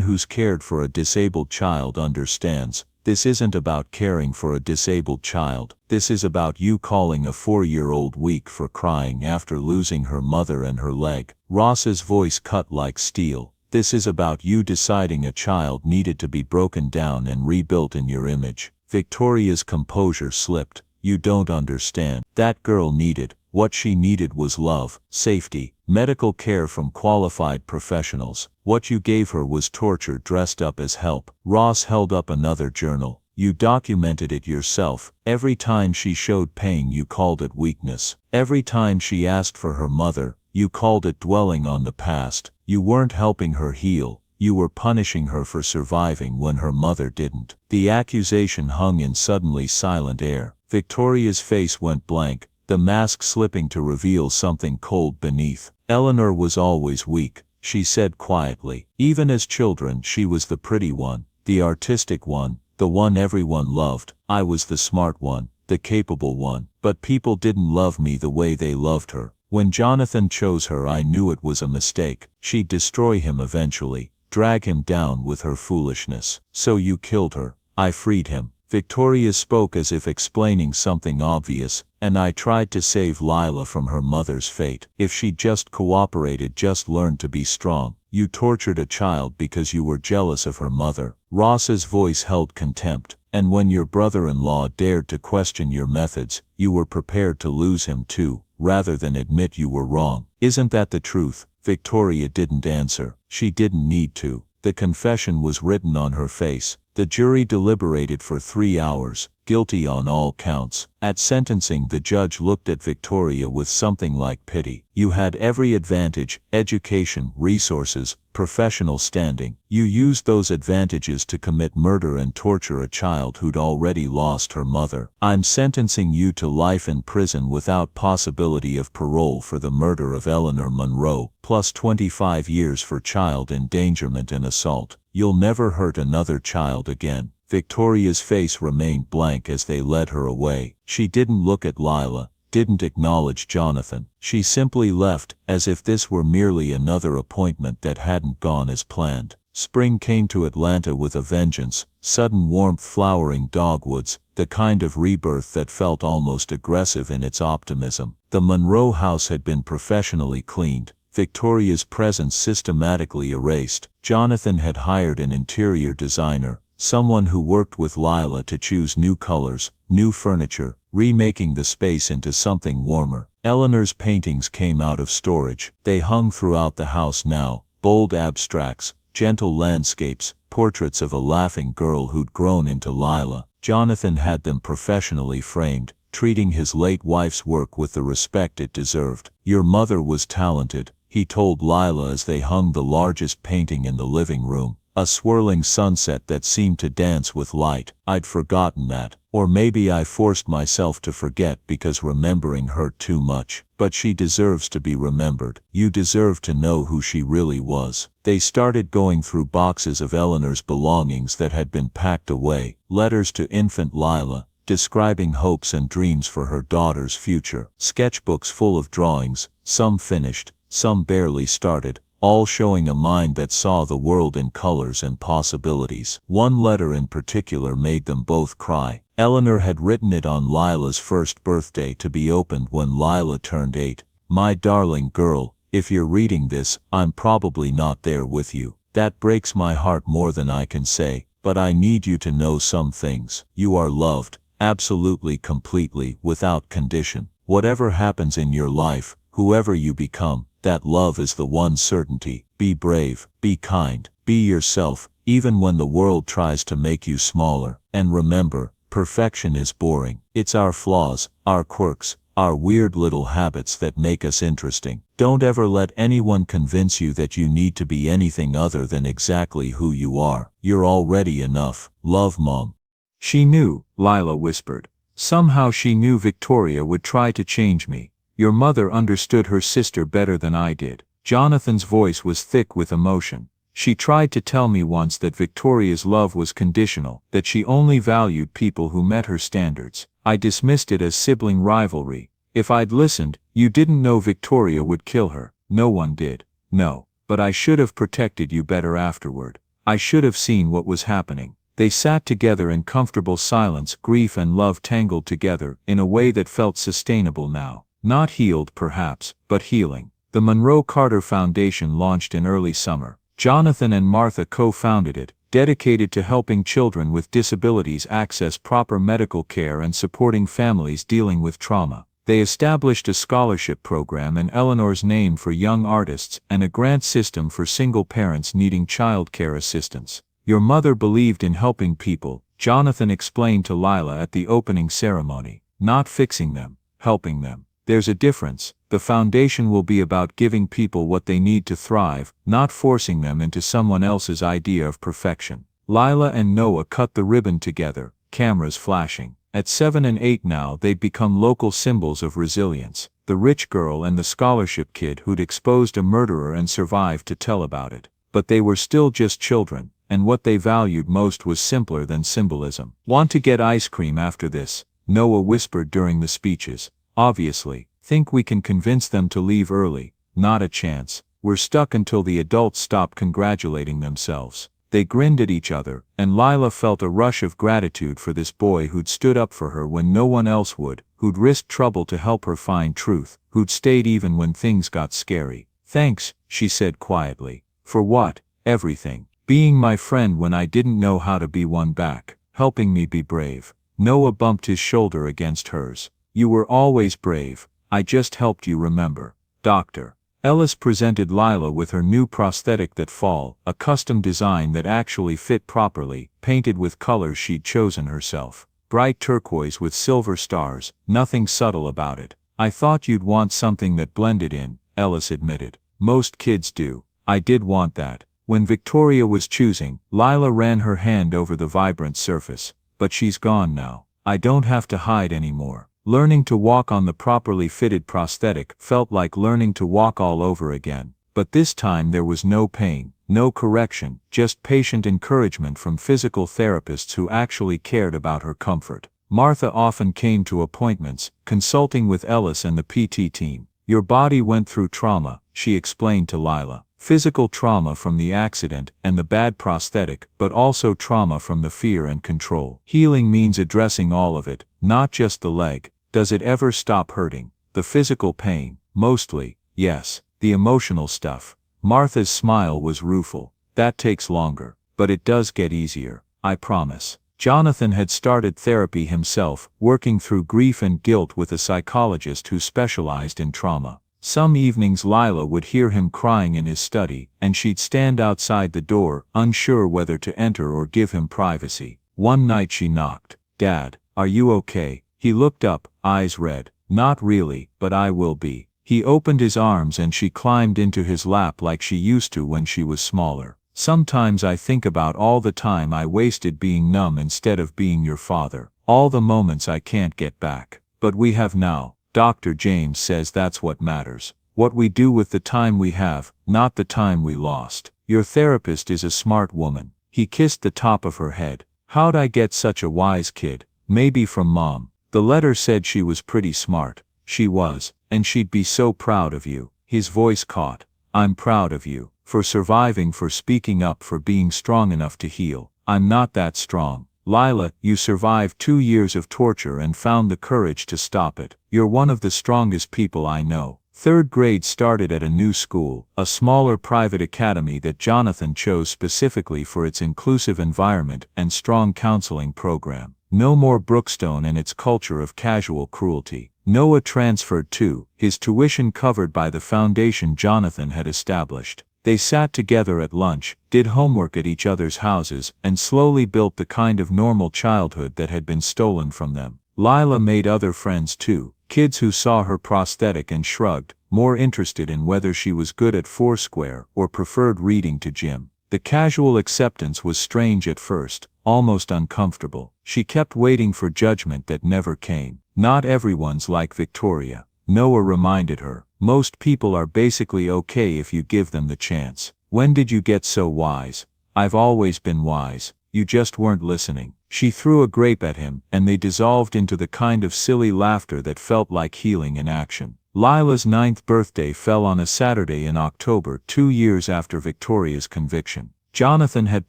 who's cared for a disabled child understands. This isn't about caring for a disabled child. This is about you calling a 4-year-old weak for crying after losing her mother and her leg. Ross's voice cut like steel. This is about you deciding a child needed to be broken down and rebuilt in your image. Victoria's composure slipped. You don't understand. That girl needed. What she needed was love, safety, medical care from qualified professionals. What you gave her was torture dressed up as help. Ross held up another journal. You documented it yourself. Every time she showed pain you called it weakness. Every time she asked for her mother, you called it dwelling on the past. You weren't helping her heal. You were punishing her for surviving when her mother didn't. The accusation hung in suddenly silent air. Victoria's face went blank, the mask slipping to reveal something cold beneath. Eleanor was always weak, she said quietly. Even as children she was the pretty one, the artistic one, the one everyone loved. I was the smart one, the capable one. But people didn't love me the way they loved her. When Jonathan chose her I knew it was a mistake. She'd destroy him eventually, drag him down with her foolishness. So you killed her. I freed him. Victoria spoke as if explaining something obvious, and I tried to save Lila from her mother's fate. If she'd just cooperated, just learned to be strong. You tortured a child because you were jealous of her mother. Ross's voice held contempt. And when your brother-in-law dared to question your methods, you were prepared to lose him too, rather than admit you were wrong. Isn't that the truth? Victoria didn't answer. She didn't need to. The confession was written on her face. The jury deliberated for 3 hours, guilty on all counts. At sentencing the judge looked at Victoria with something like pity. You had every advantage, education, resources, professional standing. You used those advantages to commit murder and torture a child who'd already lost her mother. I'm sentencing you to life in prison without possibility of parole for the murder of Eleanor Monroe, plus 25 years for child endangerment and assault. You'll never hurt another child again. Victoria's face remained blank as they led her away. She didn't look at Lila, didn't acknowledge Jonathan. She simply left, as if this were merely another appointment that hadn't gone as planned. Spring came to Atlanta with a vengeance, sudden warmth, flowering dogwoods, the kind of rebirth that felt almost aggressive in its optimism. The Monroe house had been professionally cleaned, Victoria's presence systematically erased. Jonathan had hired an interior designer, someone who worked with Lila to choose new colors, new furniture, remaking the space into something warmer. Eleanor's paintings came out of storage. They hung throughout the house now, bold abstracts, gentle landscapes, portraits of a laughing girl who'd grown into Lila. Jonathan had them professionally framed, treating his late wife's work with the respect it deserved. Your mother was talented, he told Lila as they hung the largest painting in the living room, a swirling sunset that seemed to dance with light. I'd forgotten that. Or maybe I forced myself to forget because remembering hurt too much. But she deserves to be remembered. You deserve to know who she really was. They started going through boxes of Eleanor's belongings that had been packed away, letters to infant Lila, describing hopes and dreams for her daughter's future, sketchbooks full of drawings, some finished, some barely started, all showing a mind that saw the world in colors and possibilities. One letter in particular made them both cry. Eleanor had written it on Lila's first birthday to be opened when Lila turned 8. My darling girl, if you're reading this, I'm probably not there with you. That breaks my heart more than I can say, but I need you to know some things. You are loved, absolutely, completely, without condition. Whatever happens in your life, whoever you become, that love is the one certainty. Be brave, be kind, be yourself, even when the world tries to make you smaller. And remember, perfection is boring. It's our flaws, our quirks, our weird little habits that make us interesting. Don't ever let anyone convince you that you need to be anything other than exactly who you are. You're already enough. Love, Mom. She knew, Lila whispered. Somehow she knew Victoria would try to change me. Your mother understood her sister better than I did. Jonathan's voice was thick with emotion. She tried to tell me once that Victoria's love was conditional, that she only valued people who met her standards. I dismissed it as sibling rivalry. If I'd listened, you didn't know Victoria would kill her. No one did. No. But I should have protected you better afterward. I should have seen what was happening. They sat together in comfortable silence, grief and love tangled together, in a way that felt sustainable now. Not healed perhaps, but healing. The Monroe Carter Foundation launched in early summer. Jonathan and Martha co-founded it, dedicated to helping children with disabilities access proper medical care and supporting families dealing with trauma. They established a scholarship program in Eleanor's name for young artists and a grant system for single parents needing child care assistance. Your mother believed in helping people, Jonathan explained to Lila at the opening ceremony. Not fixing them, helping them. There's a difference. The foundation will be about giving people what they need to thrive, not forcing them into someone else's idea of perfection. Lila and Noah cut the ribbon together, cameras flashing. At 7 and 8 now they'd become local symbols of resilience. The rich girl and the scholarship kid who'd exposed a murderer and survived to tell about it. But they were still just children, and what they valued most was simpler than symbolism. Want to get ice cream after this? Noah whispered during the speeches. Obviously. Think we can convince them to leave early? Not a chance. We're stuck until the adults stop congratulating themselves. They grinned at each other, and Lila felt a rush of gratitude for this boy who'd stood up for her when no one else would, who'd risked trouble to help her find truth, who'd stayed even when things got scary. Thanks, she said quietly. For what? Everything. Being my friend when I didn't know how to be one back. Helping me be brave. Noah bumped his shoulder against hers. You were always brave. I just helped you remember. Dr. Ellis presented Lila with her new prosthetic that fall, a custom design that actually fit properly, painted with colors she'd chosen herself. Bright turquoise with silver stars, nothing subtle about it. I thought you'd want something that blended in, Ellis admitted. Most kids do. I did want that. When Victoria was choosing, Lila ran her hand over the vibrant surface. But she's gone now. I don't have to hide anymore. Learning to walk on the properly fitted prosthetic felt like learning to walk all over again. But this time there was no pain, no correction, just patient encouragement from physical therapists who actually cared about her comfort. Martha often came to appointments, consulting with Ellis and the PT team. Your body went through trauma, she explained to Lila. Physical trauma from the accident and the bad prosthetic, but also trauma from the fear and control. Healing means addressing all of it, not just the leg. Does it ever stop hurting? The physical pain, mostly, yes. The emotional stuff. Martha's smile was rueful. That takes longer, but it does get easier, I promise. Jonathan had started therapy himself, working through grief and guilt with a psychologist who specialized in trauma. Some evenings Lila would hear him crying in his study, and she'd stand outside the door, unsure whether to enter or give him privacy. One night she knocked. Dad, are you okay? He looked up, eyes red. Not really, but I will be. He opened his arms and she climbed into his lap like she used to when she was smaller. Sometimes I think about all the time I wasted being numb instead of being your father. All the moments I can't get back. But we have now. Dr. James says that's what matters. What we do with the time we have, not the time we lost. Your therapist is a smart woman. He kissed the top of her head. How'd I get such a wise kid? Maybe from Mom. The letter said she was pretty smart. She was, and she'd be so proud of you. His voice caught. I'm proud of you. For surviving, for speaking up, for being strong enough to heal. I'm not that strong. Lila, you survived 2 years of torture and found the courage to stop it. You're one of the strongest people I know. 3rd grade started at a new school, a smaller private academy that Jonathan chose specifically for its inclusive environment and strong counseling program. No more Brookstone and its culture of casual cruelty. Noah transferred too, his tuition covered by the foundation Jonathan had established. They sat together at lunch, did homework at each other's houses, and slowly built the kind of normal childhood that had been stolen from them. Lila made other friends too, kids who saw her prosthetic and shrugged, more interested in whether she was good at Foursquare or preferred reading to gym. The casual acceptance was strange at first, almost uncomfortable. She kept waiting for judgment that never came. Not everyone's like Victoria. Noah reminded her. Most people are basically okay if you give them the chance. When did you get so wise? I've always been wise. You just weren't listening. She threw a grape at him, and they dissolved into the kind of silly laughter that felt like healing in action. Lila's 9th birthday fell on a Saturday in October, 2 years after Victoria's conviction. Jonathan had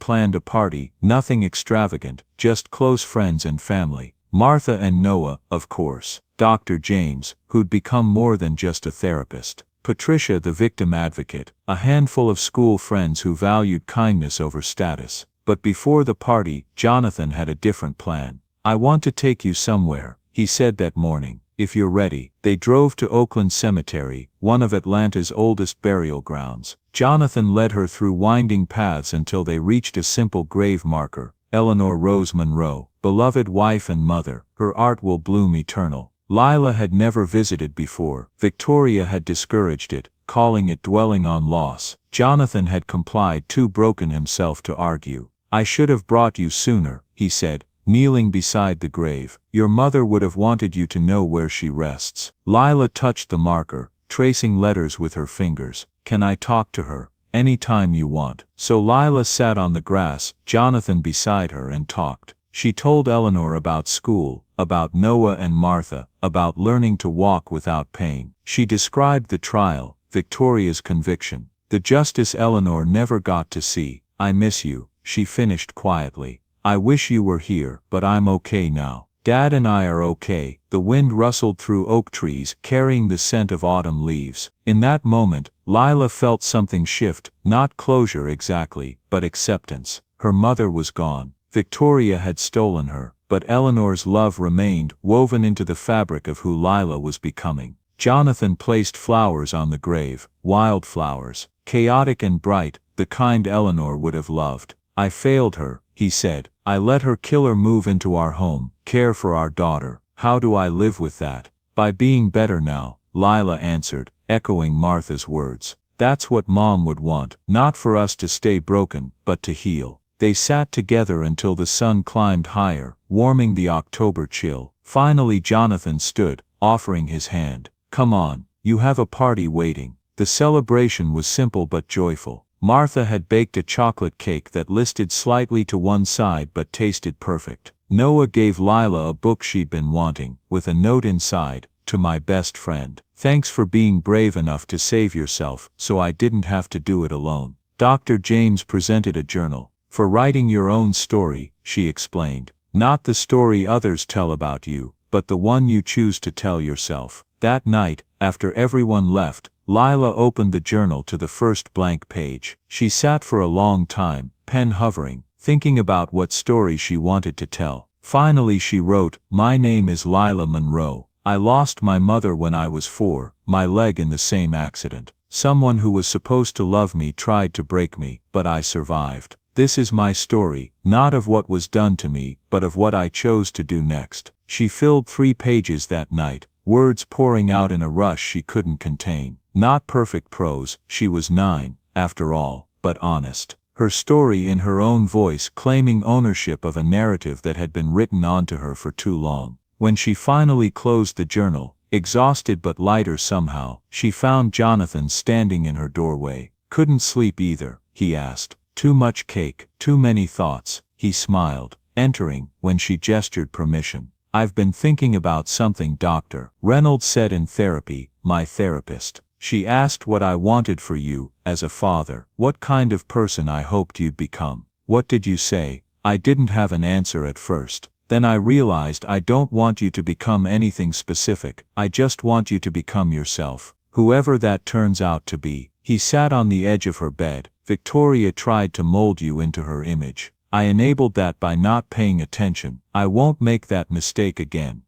planned a party, nothing extravagant, just close friends and family. Martha and Noah, of course. Dr. James, who'd become more than just a therapist. Patricia, the victim advocate. A handful of school friends who valued kindness over status. But before the party, Jonathan had a different plan. I want to take you somewhere, he said that morning. If you're ready. They drove to Oakland Cemetery, one of Atlanta's oldest burial grounds. Jonathan led her through winding paths until they reached a simple grave marker. Eleanor Rose Monroe, beloved wife and mother, her art will bloom eternal. Lila had never visited before. Victoria had discouraged it, calling it dwelling on loss. Jonathan had complied, too broken himself to argue. I should have brought you sooner, he said, kneeling beside the grave. Your mother would have wanted you to know where she rests. Lila touched the marker, tracing letters with her fingers. Can I talk to her? Any time you want. So Lila sat on the grass, Jonathan beside her, and talked. She told Eleanor about school, about Noah and Martha, about learning to walk without pain. She described the trial, Victoria's conviction. The justice Eleanor never got to see. I miss you, she finished quietly. I wish you were here, but I'm okay now. Dad and I are okay. The wind rustled through oak trees, carrying the scent of autumn leaves. In that moment, Lila felt something shift, not closure exactly, but acceptance. Her mother was gone. Victoria had stolen her, but Eleanor's love remained, woven into the fabric of who Lila was becoming. Jonathan placed flowers on the grave, wildflowers, chaotic and bright, the kind Eleanor would have loved. I failed her, he said. I let her killer move into our home, care for our daughter. How do I live with that? By being better now, Lila answered, echoing Martha's words. That's what Mom would want, not for us to stay broken, but to heal. They sat together until the sun climbed higher, warming the October chill. Finally Jonathan stood, offering his hand. Come on, you have a party waiting. The celebration was simple but joyful. Martha had baked a chocolate cake that listed slightly to one side but tasted perfect. Noah gave Lila a book she'd been wanting, with a note inside, to my best friend. Thanks for being brave enough to save yourself, so I didn't have to do it alone. Dr. James presented a journal. For writing your own story, she explained. Not the story others tell about you, but the one you choose to tell yourself. That night, after everyone left, Lila opened the journal to the first blank page. She sat for a long time, pen hovering, thinking about what story she wanted to tell. Finally she wrote, My name is Lila Monroe. I lost my mother when I was 4, my leg in the same accident. Someone who was supposed to love me tried to break me, but I survived. This is my story, not of what was done to me, but of what I chose to do next. She filled 3 pages that night, words pouring out in a rush she couldn't contain. Not perfect prose, she was 9, after all, but honest. Her story in her own voice, claiming ownership of a narrative that had been written onto her for too long. When she finally closed the journal, exhausted but lighter somehow, she found Jonathan standing in her doorway. Couldn't sleep either, he asked. Too much cake, too many thoughts, he smiled, entering, when she gestured permission. I've been thinking about something, Dr. Reynolds said in therapy, my therapist. She asked what I wanted for you, as a father, what kind of person I hoped you'd become. What did you say? I didn't have an answer at first. Then I realized I don't want you to become anything specific, I just want you to become yourself. Whoever that turns out to be. He sat on the edge of her bed. Victoria tried to mold you into her image. I enabled that by not paying attention. I won't make that mistake again.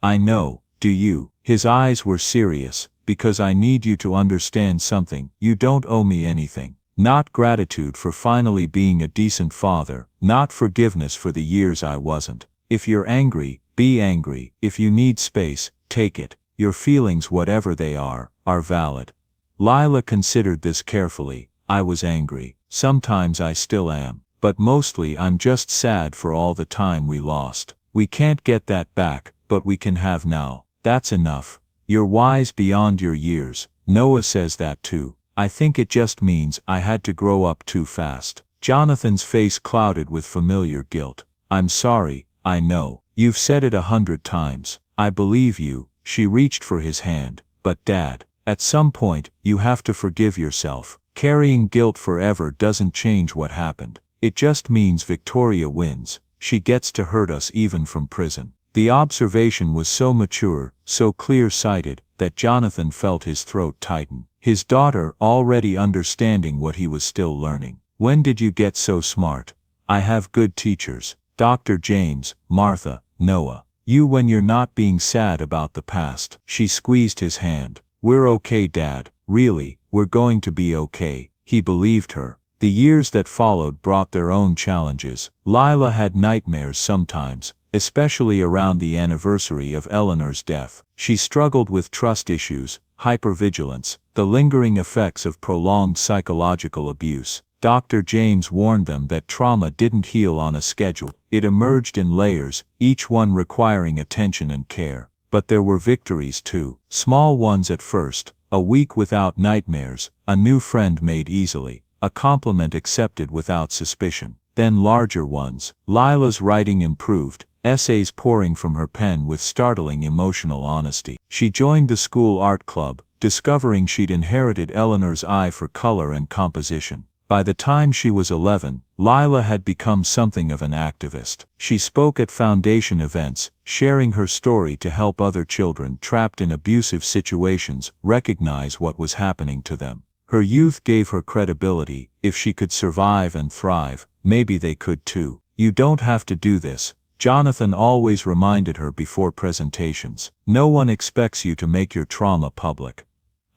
I know, do you? His eyes were serious. Because I need you to understand something. You don't owe me anything. Not gratitude for finally being a decent father, not forgiveness for the years I wasn't. If you're angry, be angry. If you need space, take it. Your feelings, whatever they are valid. Lila considered this carefully. I was angry. Sometimes I still am. But mostly I'm just sad for all the time we lost. We can't get that back, but we can have now. That's enough. You're wise beyond your years. Noah says that too. I think it just means I had to grow up too fast. Jonathan's face clouded with familiar guilt. I'm sorry, I know. You've said it 100 times. I believe you. She reached for his hand. But Dad, at some point, you have to forgive yourself. Carrying guilt forever doesn't change what happened. It just means Victoria wins. She gets to hurt us even from prison. The observation was so mature, so clear-sighted, that Jonathan felt his throat tighten. His daughter already understanding what he was still learning. When did you get so smart? I have good teachers. Dr. James, Martha, Noah. You when you're not being sad about the past. She squeezed his hand. We're okay, Dad. Really, we're going to be okay. He believed her. The years that followed brought their own challenges. Lila had nightmares sometimes, especially around the anniversary of Eleanor's death. She struggled with trust issues, hypervigilance, the lingering effects of prolonged psychological abuse. Dr. James warned them that trauma didn't heal on a schedule. It emerged in layers, each one requiring attention and care. But there were victories too. Small ones at first, a week without nightmares, a new friend made easily, a compliment accepted without suspicion. Then larger ones. Lila's writing improved, essays pouring from her pen with startling emotional honesty. She joined the school art club, discovering she'd inherited Eleanor's eye for color and composition. By the time she was 11, Lila had become something of an activist. She spoke at foundation events, sharing her story to help other children trapped in abusive situations recognize what was happening to them. Her youth gave her credibility. If she could survive and thrive, maybe they could too. You don't have to do this, Jonathan always reminded her before presentations. No one expects you to make your trauma public.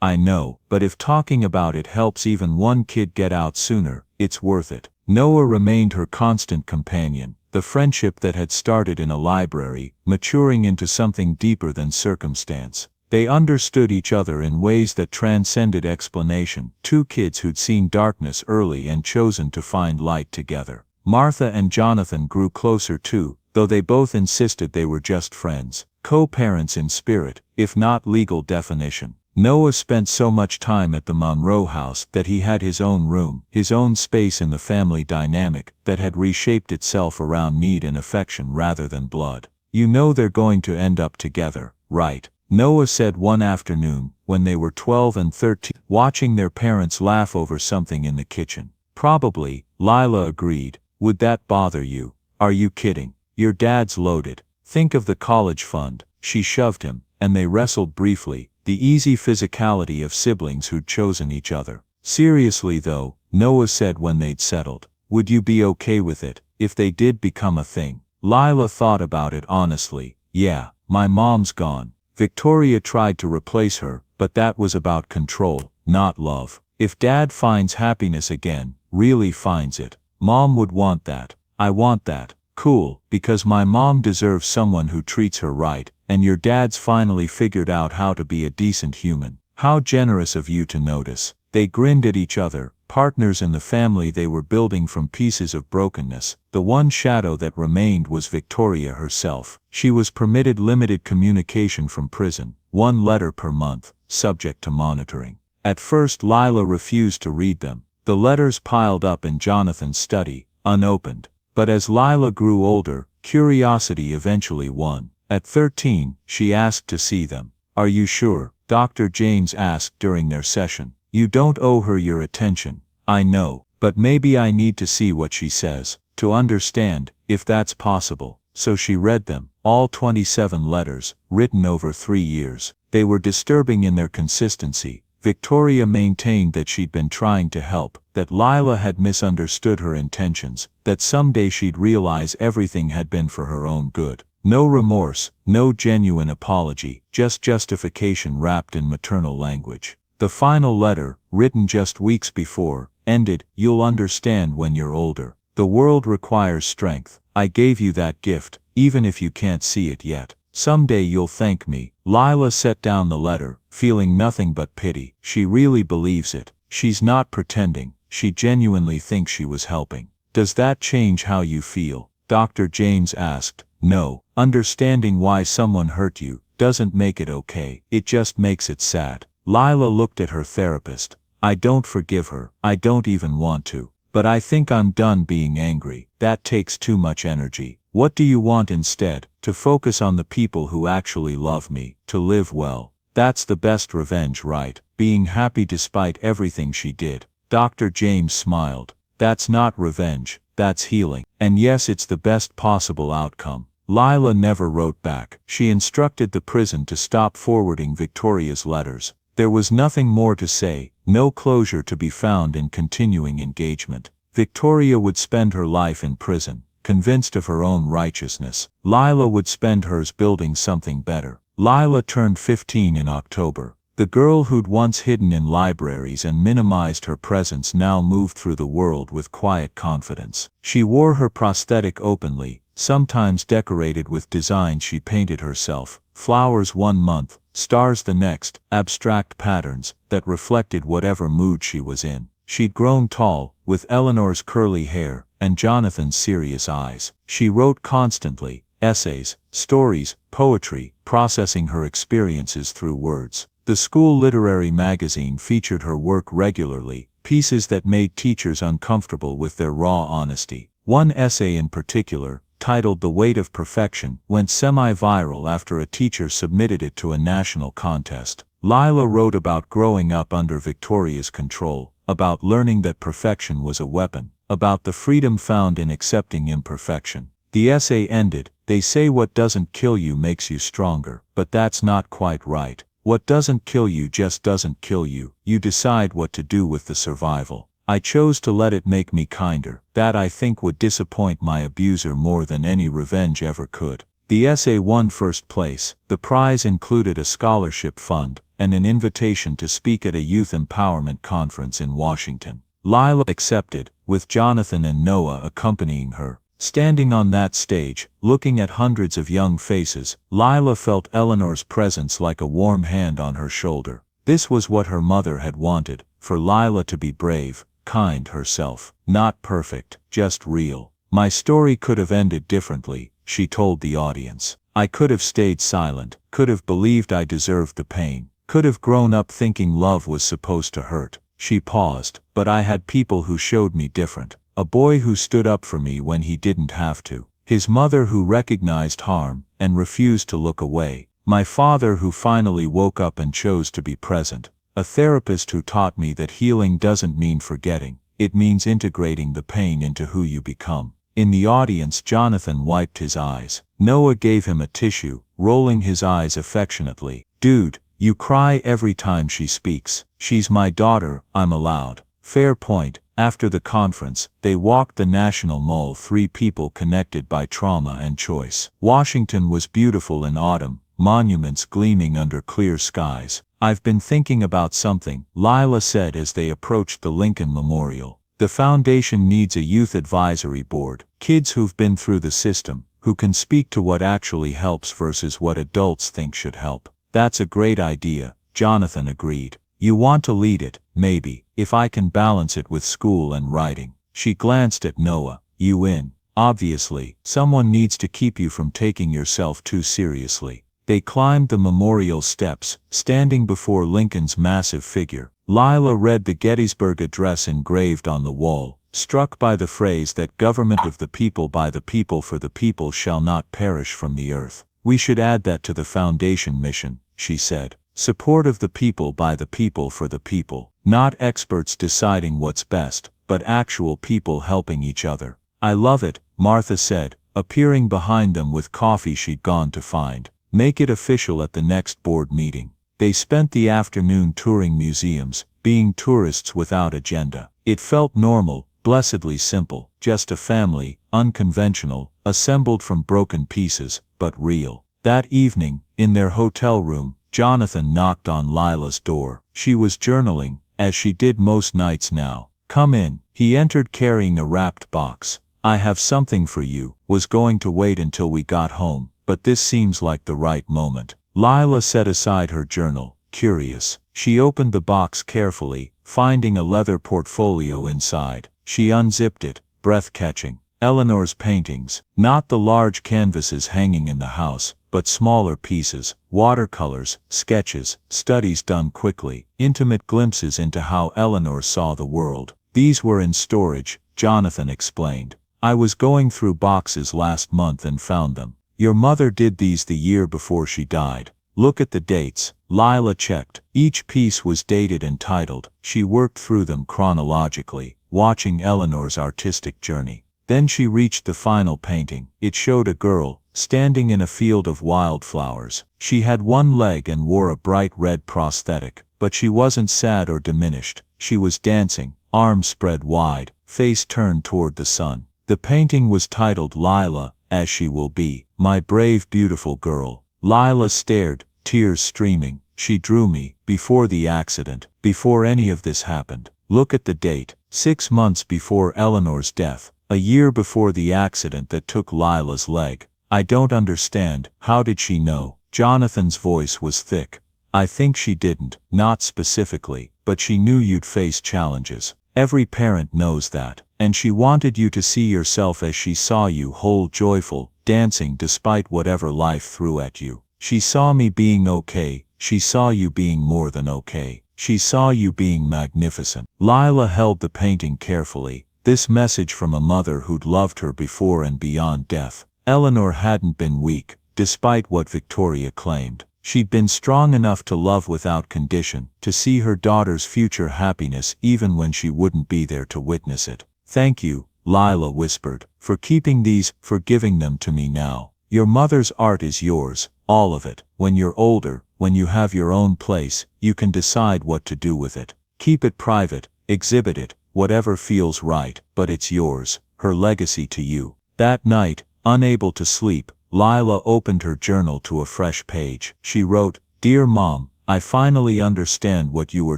I know, but if talking about it helps even one kid get out sooner, it's worth it. Noah remained her constant companion, the friendship that had started in a library, maturing into something deeper than circumstance. They understood each other in ways that transcended explanation, two kids who'd seen darkness early and chosen to find light together. Martha and Jonathan grew closer too, though they both insisted they were just friends, co-parents in spirit, if not legal definition. Noah spent so much time at the Monroe house that he had his own room, his own space in the family dynamic that had reshaped itself around need and affection rather than blood. You know they're going to end up together, right? Noah said one afternoon, when they were 12 and 13, watching their parents laugh over something in the kitchen. Probably, Lila agreed. Would that bother you? Are you kidding? Your dad's loaded. Think of the college fund. She shoved him, and they wrestled briefly. The easy physicality of siblings who'd chosen each other. Seriously though, Noah said when they'd settled, would you be okay with it, if they did become a thing? Lila thought about it honestly. Yeah, my mom's gone. Victoria tried to replace her, but that was about control, not love. If Dad finds happiness again, really finds it, Mom would want that. I want that. Cool, because my mom deserves someone who treats her right, and your dad's finally figured out how to be a decent human. How generous of you to notice. They grinned at each other, partners in the family they were building from pieces of brokenness. The one shadow that remained was Victoria herself. She was permitted limited communication from prison, 1 letter per month, subject to monitoring. At first Lila refused to read them. The letters piled up in Jonathan's study, unopened. But as Lila grew older, curiosity eventually won. At 13, she asked to see them. Are you sure? Dr. James asked during their session. You don't owe her your attention. I know, but maybe I need to see what she says, to understand, if that's possible. So she read them, all 27 letters, written over 3 years. They were disturbing in their consistency. Victoria maintained that she'd been trying to help, that Lila had misunderstood her intentions, that someday she'd realize everything had been for her own good. No remorse, no genuine apology, just justification wrapped in maternal language. The final letter, written just weeks before, ended, "You'll understand when you're older. The world requires strength. I gave you that gift, even if you can't see it yet. Someday you'll thank me." Lila set down the letter, feeling nothing but pity. She really believes it. She's not pretending. She genuinely thinks she was helping. Does that change how you feel? Dr. James asked. No, understanding why someone hurt you doesn't make it okay. It just makes it sad. Lila looked at her therapist. I don't forgive her. I don't even want to. But I think I'm done being angry. That takes too much energy. What do you want instead? To focus on the people who actually love me, to live well. That's the best revenge, right? Being happy despite everything she did. Dr. James smiled. That's not revenge, that's healing. And yes, it's the best possible outcome. Lila never wrote back. She instructed the prison to stop forwarding Victoria's letters. There was nothing more to say, no closure to be found in continuing engagement. Victoria would spend her life in prison, convinced of her own righteousness. Lila would spend hers building something better. Lila turned 15 in October. The girl who'd once hidden in libraries and minimized her presence now moved through the world with quiet confidence. She wore her prosthetic openly, sometimes decorated with designs she painted herself. Flowers one month, stars the next, abstract patterns that reflected whatever mood she was in. She'd grown tall, with Eleanor's curly hair and Jonathan's serious eyes. She wrote constantly, essays, stories, poetry, processing her experiences through words. The school literary magazine featured her work regularly, pieces that made teachers uncomfortable with their raw honesty. One essay in particular, titled The Weight of Perfection, went semi-viral after a teacher submitted it to a national contest. Lila wrote about growing up under Victoria's control, about learning that perfection was a weapon, about the freedom found in accepting imperfection. The essay ended, "They say what doesn't kill you makes you stronger, but that's not quite right. What doesn't kill you just doesn't kill you. You decide what to do with the survival. I chose to let it make me kinder. That I think would disappoint my abuser more than any revenge ever could." The essay won first place. The prize included a scholarship fund and an invitation to speak at a youth empowerment conference in Washington. Lila accepted, with Jonathan and Noah accompanying her. Standing on that stage, looking at hundreds of young faces, Lila felt Eleanor's presence like a warm hand on her shoulder. This was what her mother had wanted, for Lila to be brave, kind herself. Not perfect, just real. "My story could have ended differently," she told the audience. "I could have stayed silent, could have believed I deserved the pain, could have grown up thinking love was supposed to hurt." She paused, "But I had people who showed me different. A boy who stood up for me when he didn't have to. His mother who recognized harm and refused to look away. My father who finally woke up and chose to be present. A therapist who taught me that healing doesn't mean forgetting, it means integrating the pain into who you become." In the audience, Jonathan wiped his eyes. Noah gave him a tissue, rolling his eyes affectionately. "Dude, you cry every time she speaks. She's my daughter, I'm allowed." Fair point. After the conference, they walked the National Mall, three people connected by trauma and choice. Washington was beautiful in autumn, monuments gleaming under clear skies. "I've been thinking about something," Lila said as they approached the Lincoln Memorial. "The foundation needs a youth advisory board, kids who've been through the system, who can speak to what actually helps versus what adults think should help." "That's a great idea," Jonathan agreed. "You want to lead it, maybe, if I can balance it with school and writing." She glanced at Noah. "You in?" "Obviously, someone needs to keep you from taking yourself too seriously." They climbed the memorial steps, standing before Lincoln's massive figure. Lila read the Gettysburg Address engraved on the wall, struck by the phrase that government of the people by the people for the people shall not perish from the earth. "We should add that to the foundation mission," she said. "Support of the people by the people for the people. Not experts deciding what's best, but actual people helping each other." "I love it," Martha said, appearing behind them with coffee she'd gone to find. "Make it official at the next board meeting." They spent the afternoon touring museums, being tourists without agenda. It felt normal, blessedly simple, just a family, unconventional, assembled from broken pieces, but real. That evening, in their hotel room, Jonathan knocked on Lila's door. She was journaling, as she did most nights now. "Come in." He entered carrying a wrapped box. "I have something for you." "Was going to wait until we got home, but this seems like the right moment." Lila set aside her journal, curious. She opened the box carefully, finding a leather portfolio inside. She unzipped it, breath-catching. Eleanor's paintings, not the large canvases hanging in the house, but smaller pieces, watercolors, sketches, studies done quickly, intimate glimpses into how Eleanor saw the world. These were in storage, Jonathan explained. I was going through boxes last month and found them. Your mother did these the year before she died. Look at the dates. Lila checked. Each piece was dated and titled. She worked through them chronologically, watching Eleanor's artistic journey. Then she reached the final painting. It showed a girl, standing in a field of wildflowers. She had one leg and wore a bright red prosthetic, but she wasn't sad or diminished. She was dancing, arms spread wide, face turned toward the sun. The painting was titled Lila, As She Will Be, My Brave Beautiful Girl. Lila stared, tears streaming. She drew me, before the accident, before any of this happened. Look at the date, 6 months before Eleanor's death, a year before the accident that took Lila's leg. I don't understand. How did she know? Jonathan's voice was thick. I think she didn't, not specifically, but she knew you'd face challenges. Every parent knows that, and she wanted you to see yourself as she saw you, whole, joyful, dancing despite whatever life threw at you. She saw me being okay, she saw you being more than okay, she saw you being magnificent. Lila held the painting carefully, this message from a mother who'd loved her before and beyond death. Eleanor hadn't been weak, despite what Victoria claimed. She'd been strong enough to love without condition, to see her daughter's future happiness even when she wouldn't be there to witness it. Thank you, Lila whispered, for keeping these, for giving them to me now. Your mother's art is yours, all of it. When you're older, when you have your own place, you can decide what to do with it. Keep it private, exhibit it, whatever feels right, but it's yours, her legacy to you. That night, unable to sleep, Lila opened her journal to a fresh page. She wrote, Dear Mom, I finally understand what you were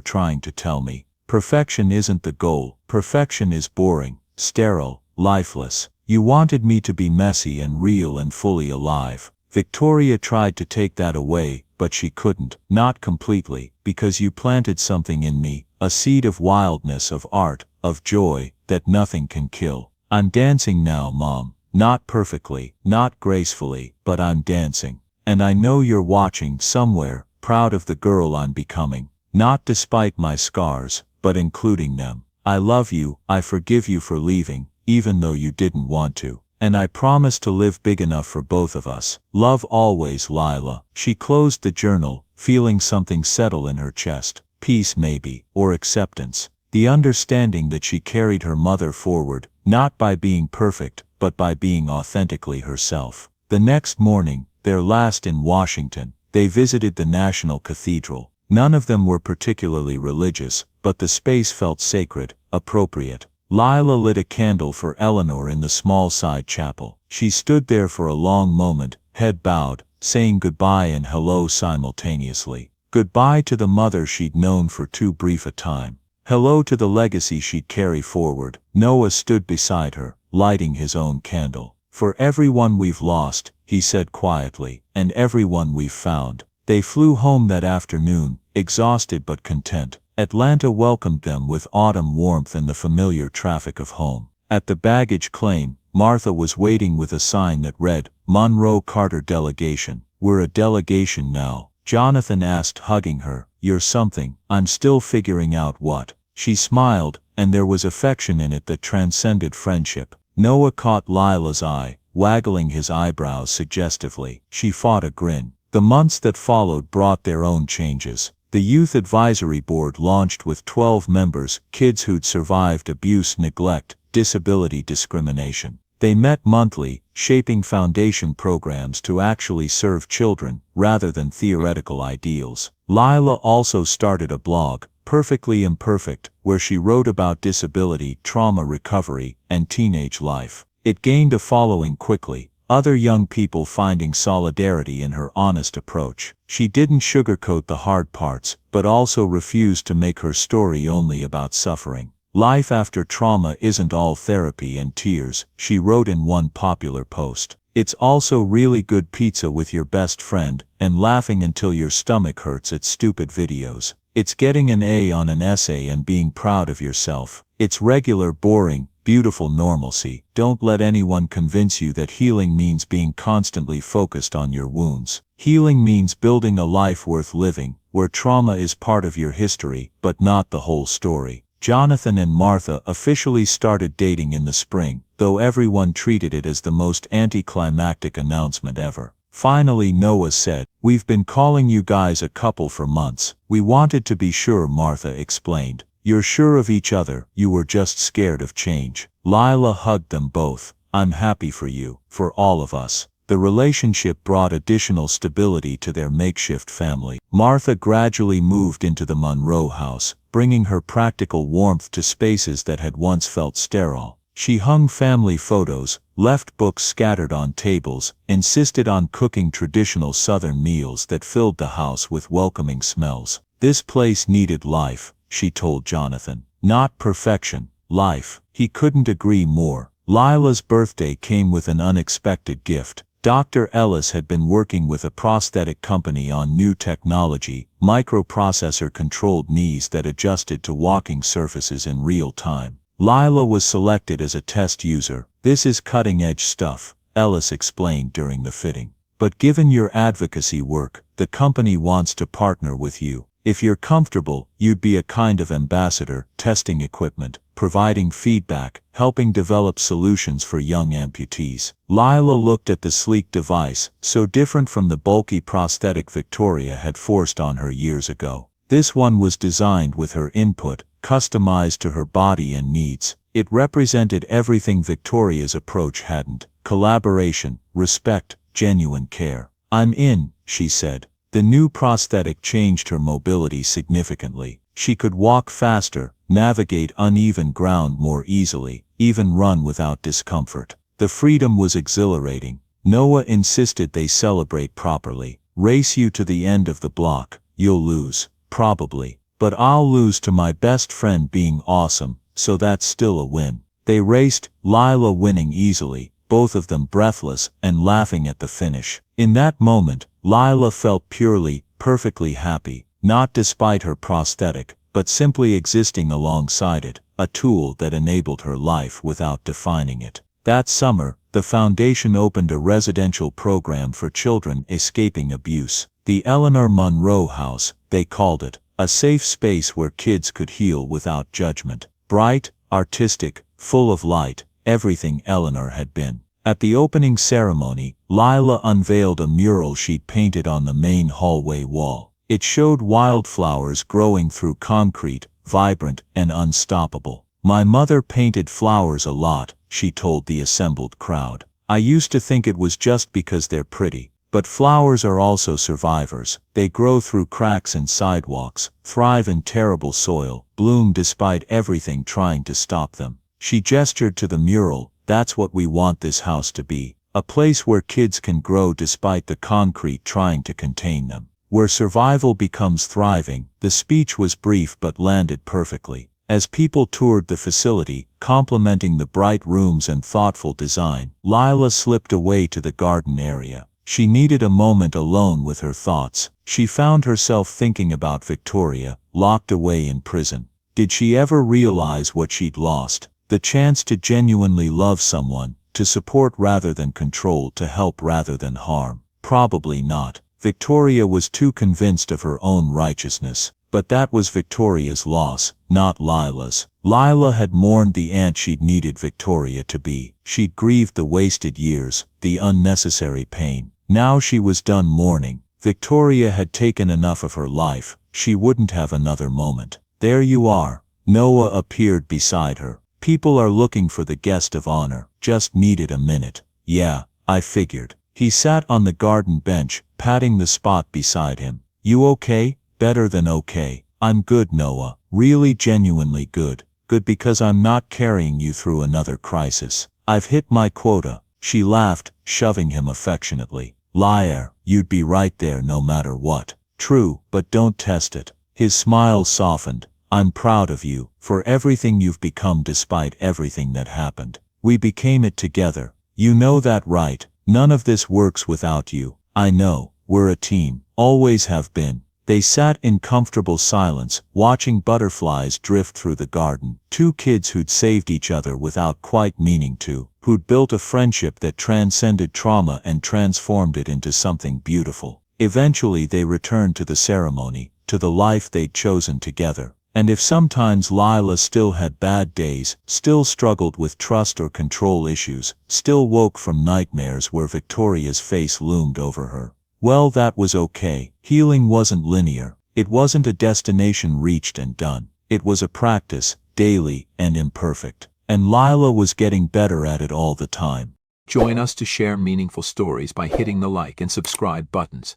trying to tell me. Perfection isn't the goal. Perfection is boring, sterile, lifeless. You wanted me to be messy and real and fully alive. Victoria tried to take that away, but she couldn't, not completely, because you planted something in me, a seed of wildness, of art, of joy, that nothing can kill. I'm dancing now, Mom. Not perfectly, not gracefully, but I'm dancing. And I know you're watching somewhere, proud of the girl I'm becoming. Not despite my scars, but including them. I love you, I forgive you for leaving, even though you didn't want to. And I promise to live big enough for both of us. Love always, Lila. She closed the journal, feeling something settle in her chest. Peace maybe, or acceptance. The understanding that she carried her mother forward, not by being perfect, but by being authentically herself. The next morning, their last in Washington, they visited the National Cathedral. None of them were particularly religious, but the space felt sacred, appropriate. Lila lit a candle for Eleanor in the small side chapel. She stood there for a long moment, head bowed, saying goodbye and hello simultaneously. Goodbye to the mother she'd known for too brief a time. Hello to the legacy she'd carry forward. Noah stood beside her, lighting his own candle. For everyone we've lost, he said quietly, and everyone we've found. They flew home that afternoon, exhausted but content. Atlanta welcomed them with autumn warmth and the familiar traffic of home. At the baggage claim, Martha was waiting with a sign that read, Monroe Carter Delegation. We're a delegation now. Jonathan asked, hugging her, You're something. I'm still figuring out what. She smiled, and there was affection in it that transcended friendship. Noah caught Lila's eye, waggling his eyebrows suggestively. She fought a grin. The months that followed brought their own changes. The Youth Advisory Board launched with 12 members, kids who'd survived abuse, neglect, disability discrimination. They met monthly, shaping foundation programs to actually serve children, rather than theoretical ideals. Lila also started a blog, Perfectly Imperfect, where she wrote about disability, trauma recovery, and teenage life. It gained a following quickly, other young people finding solidarity in her honest approach. She didn't sugarcoat the hard parts, but also refused to make her story only about suffering. Life after trauma isn't all therapy and tears, she wrote in one popular post. It's also really good pizza with your best friend, and laughing until your stomach hurts at stupid videos. It's getting an A on an essay and being proud of yourself. It's regular, boring, beautiful normalcy. Don't let anyone convince you that healing means being constantly focused on your wounds. Healing means building a life worth living, where trauma is part of your history, but not the whole story. Jonathan and Martha officially started dating in the spring, though everyone treated it as the most anticlimactic announcement ever. Finally, Noah said, "We've been calling you guys a couple for months. We wanted to be sure," Martha explained. "You're sure of each other, you were just scared of change." Lila hugged them both. "I'm happy for you, for all of us." The relationship brought additional stability to their makeshift family. Martha gradually moved into the Monroe house, bringing her practical warmth to spaces that had once felt sterile. She hung family photos, left books scattered on tables, insisted on cooking traditional Southern meals that filled the house with welcoming smells. This place needed life, she told Jonathan. Not perfection, life. He couldn't agree more. Lila's birthday came with an unexpected gift. Dr. Ellis had been working with a prosthetic company on new technology, microprocessor-controlled knees that adjusted to walking surfaces in real time. Lila was selected as a test user. "This is cutting-edge stuff," Ellis explained during the fitting. "But given your advocacy work, the company wants to partner with you. If you're comfortable, you'd be a kind of ambassador, testing equipment, providing feedback, helping develop solutions for young amputees." Lila looked at the sleek device, so different from the bulky prosthetic Victoria had forced on her years ago. This one was designed with her input, customized to her body and needs. It represented everything Victoria's approach hadn't: collaboration, respect, genuine care. "I'm in," she said. The new prosthetic changed her mobility significantly. She could walk faster, navigate uneven ground more easily, even run without discomfort. The freedom was exhilarating. Noah insisted they celebrate properly. "Race you to the end of the block. You'll lose. Probably. But I'll lose to my best friend being awesome, so that's still a win." They raced, Lila winning easily, both of them breathless and laughing at the finish. In that moment, Lila felt purely, perfectly happy, not despite her prosthetic, but simply existing alongside it, a tool that enabled her life without defining it. That summer, the foundation opened a residential program for children escaping abuse. The Eleanor Monroe House, they called it, a safe space where kids could heal without judgment. Bright, artistic, full of light, everything Eleanor had been. At the opening ceremony, Lila unveiled a mural she'd painted on the main hallway wall. It showed wildflowers growing through concrete, vibrant and unstoppable. "My mother painted flowers a lot," she told the assembled crowd. "I used to think it was just because they're pretty. But flowers are also survivors. They grow through cracks in sidewalks, thrive in terrible soil, bloom despite everything trying to stop them." She gestured to the mural. "That's what we want this house to be. A place where kids can grow despite the concrete trying to contain them. Where survival becomes thriving." The speech was brief but landed perfectly. As people toured the facility, complimenting the bright rooms and thoughtful design, Lila slipped away to the garden area. She needed a moment alone with her thoughts. She found herself thinking about Victoria, locked away in prison. Did she ever realize what she'd lost? The chance to genuinely love someone, to support rather than control, to help rather than harm. Probably not. Victoria was too convinced of her own righteousness. But that was Victoria's loss, not Lila's. Lila had mourned the aunt she'd needed Victoria to be. She'd grieved the wasted years, the unnecessary pain. Now she was done mourning. Victoria had taken enough of her life. She wouldn't have another moment. "There you are." Noah appeared beside her. "People are looking for the guest of honor. Just needed a minute." "Yeah, I figured." He sat on the garden bench, patting the spot beside him. "You okay?" "Better than okay. I'm good, Noah. Really genuinely good. Good because I'm not carrying you through another crisis. I've hit my quota." She laughed, shoving him affectionately. "Liar, you'd be right there no matter what." "True, but don't test it." His smile softened. "I'm proud of you, for everything you've become despite everything that happened. We became it together. You know that, right? None of this works without you. I know, we're a team. Always have been. They sat in comfortable silence, watching butterflies drift through the garden. Two kids who'd saved each other without quite meaning to, who'd built a friendship that transcended trauma and transformed it into something beautiful. Eventually they returned to the ceremony, to the life they'd chosen together. And if sometimes Lila still had bad days, still struggled with trust or control issues, still woke from nightmares where Victoria's face loomed over her, well, that was okay. Healing wasn't linear. It wasn't a destination reached and done. It was a practice, daily and imperfect. And Lila was getting better at it all the time. Join us to share meaningful stories by hitting the like and subscribe buttons.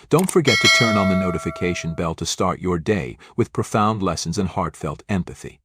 Don't forget to turn on the notification bell to start your day with profound lessons and heartfelt empathy.